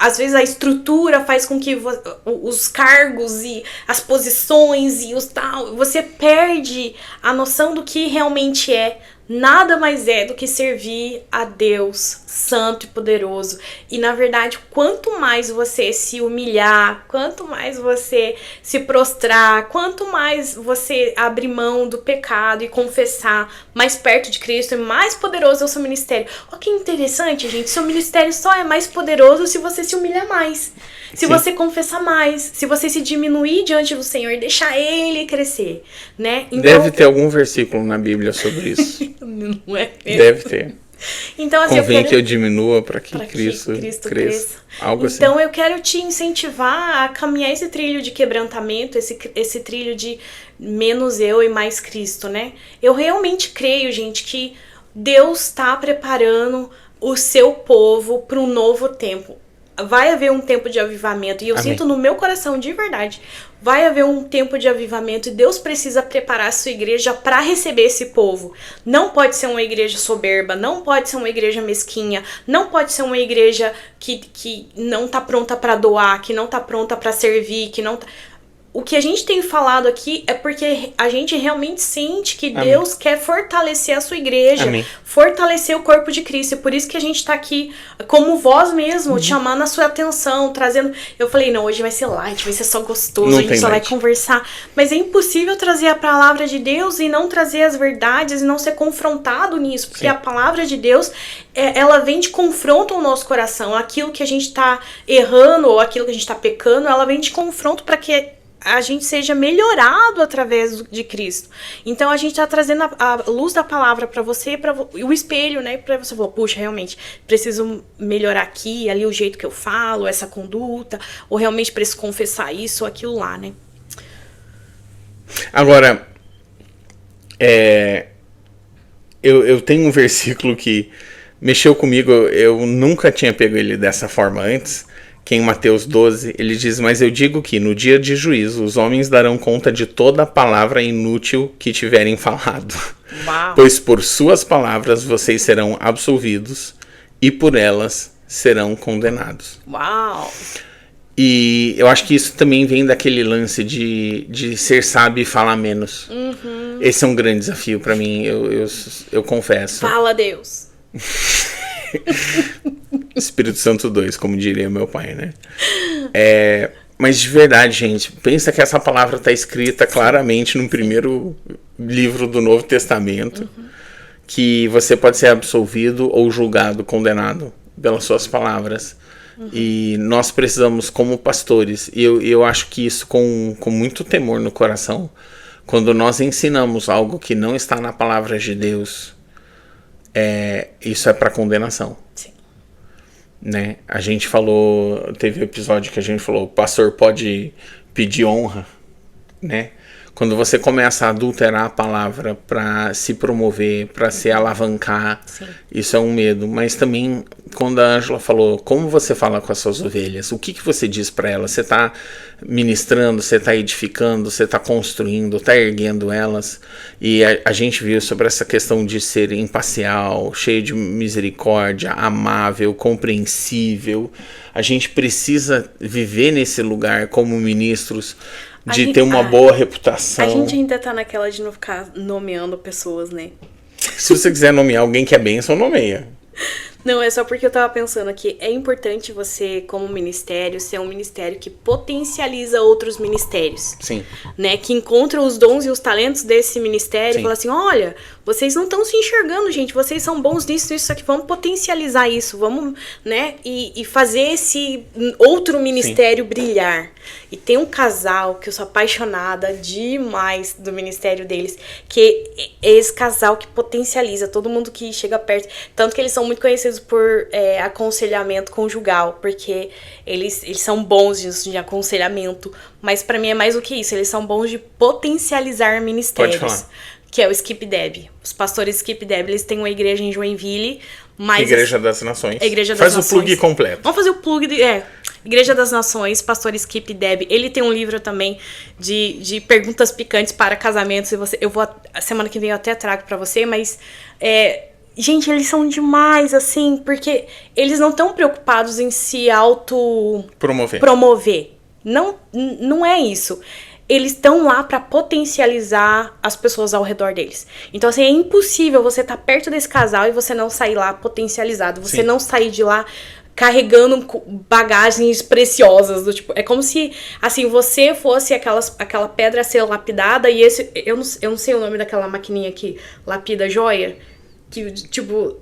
Às vezes a estrutura faz com que os cargos e as posições e os tal, você perde a noção do que realmente é. Nada mais é do que servir a Deus santo e poderoso. E na verdade, quanto mais você se humilhar, quanto mais você se prostrar, quanto mais você abrir mão do pecado e confessar, mais perto de Cristo e mais poderoso é o seu ministério. Olha que interessante, gente. Seu ministério só é mais poderoso se você se humilhar mais. Se você confessar mais, se você se diminuir diante do Senhor e deixar Ele crescer, né? Então, deve ter algum versículo na Bíblia sobre isso. Não é? Deve ter. Então, assim, convém que eu diminua para que Cristo cresça. Algo então, assim. eu quero te incentivar a caminhar esse trilho de quebrantamento, esse trilho de menos eu e mais Cristo, né? Eu realmente creio, gente, que Deus está preparando o seu povo para um novo tempo. Vai haver um tempo de avivamento. E eu sinto no meu coração, de verdade, vai haver um tempo de avivamento e Deus precisa preparar a sua igreja para receber esse povo. Não pode ser uma igreja soberba, não pode ser uma igreja mesquinha, não pode ser uma igreja que não tá pronta para doar, que não tá pronta para servir, que não tá... O que a gente tem falado aqui é porque a gente realmente sente que Deus quer fortalecer a sua igreja, fortalecer o corpo de Cristo. E por isso que a gente tá aqui como voz mesmo, chamando a sua atenção, trazendo... Eu falei, não, hoje vai ser light, vai ser só gostoso, a gente só vai conversar. Mas é impossível trazer a palavra de Deus e não trazer as verdades e não ser confrontado nisso. Porque a palavra de Deus, ela vem de confronto ao nosso coração. Aquilo que a gente tá errando ou aquilo que a gente tá pecando, ela vem de confronto para que a gente seja melhorado através de Cristo. Então a gente tá trazendo a luz da palavra para você, e o espelho, né, para você falar, puxa, realmente preciso melhorar aqui, ali o jeito que eu falo, essa conduta, ou realmente preciso confessar isso ou aquilo lá, né? Agora, eu tenho um versículo que mexeu comigo, eu nunca tinha pego ele dessa forma antes, que em Mateus 12, ele diz, mas eu digo que no dia de juízo os homens darão conta de toda a palavra inútil que tiverem falado. Uau. Pois por suas palavras vocês serão absolvidos e por elas serão condenados. Uau! E eu acho que isso também vem daquele lance de ser sábio e falar menos. Esse é um grande desafio pra mim, eu confesso. Fala, Deus. Espírito Santo 2, como diria meu pai, né? Mas de verdade, gente, pensa que essa palavra está escrita claramente no primeiro livro do Novo Testamento, que você pode ser absolvido ou julgado, condenado pelas suas palavras. E nós precisamos, como pastores, e eu acho que isso com muito temor no coração, quando nós ensinamos algo que não está na palavra de Deus, isso é para condenação. Sim. Né? A gente falou, teve um episódio que a gente falou, o pastor pode pedir honra, né? Quando você começa a adulterar a palavra para se promover, para se alavancar, Sim. Isso é um medo. Mas também, quando a Ângela falou, como você fala com as suas ovelhas? O que você diz para elas? Você está ministrando, você está edificando, você está construindo, está erguendo elas? E a gente viu sobre essa questão de ser imparcial, cheio de misericórdia, amável, compreensível. A gente precisa viver nesse lugar como ministros, de ter uma boa reputação. A gente ainda tá naquela de não ficar nomeando pessoas, né? Se você quiser nomear alguém que é bênção, nomeia. Não, é só porque eu tava pensando que é importante você, como ministério, ser um ministério que potencializa outros ministérios. Sim. Né? Que encontra os dons e os talentos desse ministério. Sim. E fala assim, olha, vocês não estão se enxergando, gente. Vocês são bons nisso, isso aqui. Vamos potencializar isso. Vamos, né? E fazer esse outro ministério brilhar. E tem um casal que eu sou apaixonada demais do ministério deles, que é esse casal que potencializa todo mundo que chega perto. Tanto que eles são muito conhecidos por aconselhamento conjugal, porque eles são bons de aconselhamento, mas pra mim é mais do que isso, eles são bons de potencializar ministérios. Pode falar. Que é o Skip Deb. Os pastores Skip Deb, eles têm uma igreja em Joinville, mas... Igreja das Nações. Igreja das Faz Nações. o plug completo. Vamos fazer o plug de... Igreja das Nações, pastor Skip Deb. Ele tem um livro também de perguntas picantes para casamentos. Eu vou... A semana que vem eu até trago pra você, mas... Gente, eles são demais, assim, porque eles não estão preocupados em se promover. Não é isso. Eles estão lá para potencializar as pessoas ao redor deles. Então, assim, é impossível você estar perto desse casal e você não sair lá potencializado. Você não sair de lá carregando bagagens preciosas. Do tipo, é como se, assim, você fosse aquela pedra a ser lapidada e esse... Eu não sei o nome daquela maquininha que lapida joia. Que, tipo...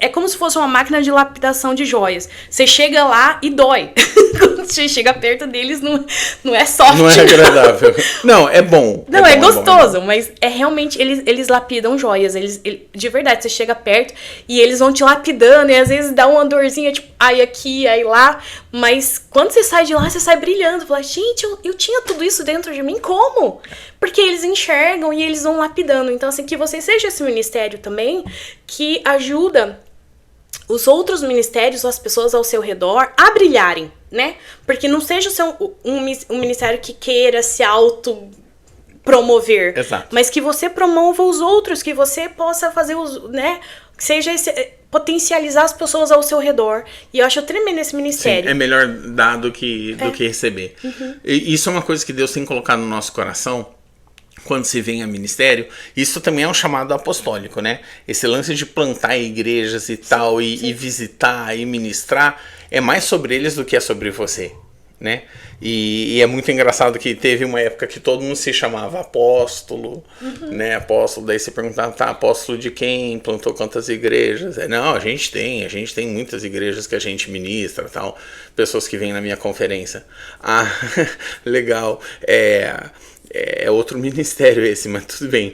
É como se fosse uma máquina de lapidação de joias. Você chega lá e dói. Quando você chega perto deles, não é soft. Não é agradável. Não, é bom. Não, é gostoso, mas é realmente... Eles lapidam joias. De verdade, você chega perto e eles vão te lapidando. E às vezes dá uma dorzinha, tipo, ai aqui, ai lá. Mas quando você sai de lá, você sai brilhando. Fala, gente, eu tinha tudo isso dentro de mim. Como? Porque eles enxergam e eles vão lapidando. Então, assim, que você seja esse ministério também que ajuda os outros ministérios, as pessoas ao seu redor, a brilharem, né? Porque não seja um ministério que queira se autopromover. Exato. Mas que você promova os outros, que você possa fazer né? Que seja potencializar as pessoas ao seu redor. E eu acho tremendo esse ministério. Sim, é melhor dar do que receber. E isso é uma coisa que Deus tem colocado no nosso coração. Quando se vem a ministério, isso também é um chamado apostólico, né? Esse lance de plantar igrejas e tal, e visitar e ministrar, é mais sobre eles do que é sobre você, né? E é muito engraçado que teve uma época que todo mundo se chamava apóstolo, né? Apóstolo, daí você perguntava, tá, apóstolo de quem? Plantou quantas igrejas? Não, a gente tem muitas igrejas que a gente ministra, tal, pessoas que vêm na minha conferência. Ah, legal, é outro ministério esse, mas tudo bem.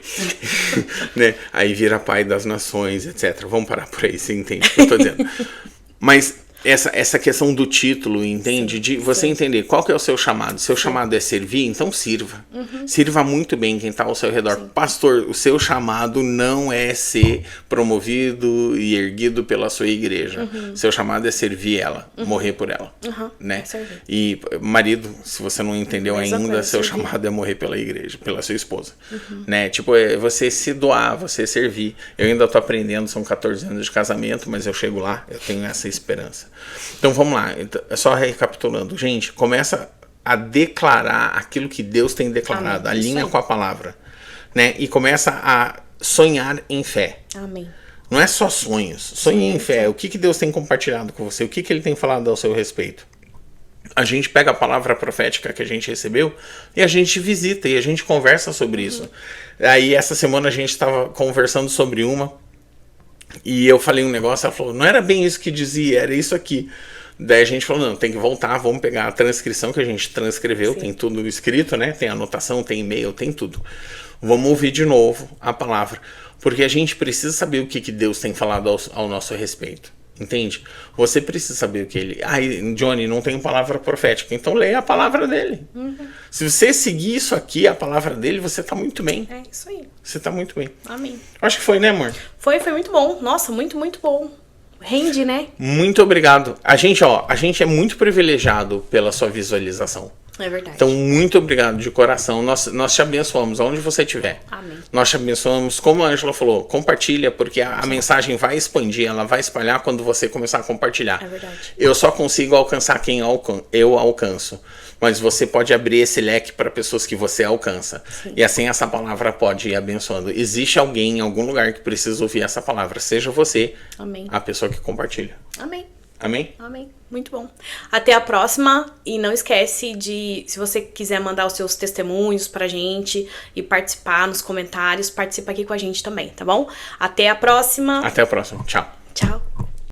Né? Aí vira pai das nações, etc. Vamos parar por aí, você entende o que eu tô dizendo. Mas essa questão do título, entende? Sim, de você entender qual que é o seu chamado. Seu chamado é servir, então sirva. Sirva muito bem quem está ao seu redor. Sim. Pastor, o seu chamado não é ser promovido e erguido pela sua igreja. Seu chamado é servir ela, morrer por ela. Né? E marido, se você não entendeu ainda, seu chamado é morrer pela igreja, pela sua esposa. Né? Tipo, é você se doar, você servir. Eu ainda tô aprendendo, são 14 anos de casamento, mas eu chego lá, eu tenho essa esperança. Então vamos lá, só recapitulando. Gente, começa a declarar aquilo que Deus tem declarado, Amém. alinha com a palavra, né? E começa a sonhar em fé. Amém. Não é só sonhos, sonhe em fé. O que Deus tem compartilhado com você? O que Ele tem falado ao seu respeito? A gente pega a palavra profética que a gente recebeu e a gente visita e a gente conversa sobre isso. Aí essa semana a gente estava conversando sobre uma e eu falei um negócio, ela falou, não era bem isso que dizia, era isso aqui. Daí a gente falou, não, tem que voltar, vamos pegar a transcrição que a gente transcreveu, tem tudo escrito, né? Tem anotação, tem e-mail, tem tudo. Vamos ouvir de novo a palavra, porque a gente precisa saber o que Deus tem falado ao nosso respeito. Entende? Você precisa saber o que ele... Johnny, não tem palavra profética. Então leia a palavra dele. Se você seguir isso aqui, a palavra dele, você tá muito bem. É isso aí. Você tá muito bem. Amém. Acho que foi, né, amor? Foi muito bom. Nossa, muito, muito bom. Rende, né? Muito obrigado. A gente é muito privilegiado pela sua visualização. É verdade. Então, muito obrigado de coração. Nós te abençoamos aonde você estiver. Amém. Nós te abençoamos, como a Ângela falou, compartilha, porque a mensagem vai expandir, ela vai espalhar quando você começar a compartilhar. É verdade. Eu só consigo alcançar quem eu alcanço. Mas você pode abrir esse leque para pessoas que você alcança. Sim. E assim essa palavra pode ir abençoando. Existe alguém em algum lugar que precisa ouvir essa palavra. Seja você Amém. a pessoa que compartilha. Amém. Amém? Amém. Muito bom. Até a próxima. E não esquece de, se você quiser mandar os seus testemunhos pra gente e participar nos comentários, participa aqui com a gente também, tá bom? Até a próxima. Até a próxima. Tchau. Tchau.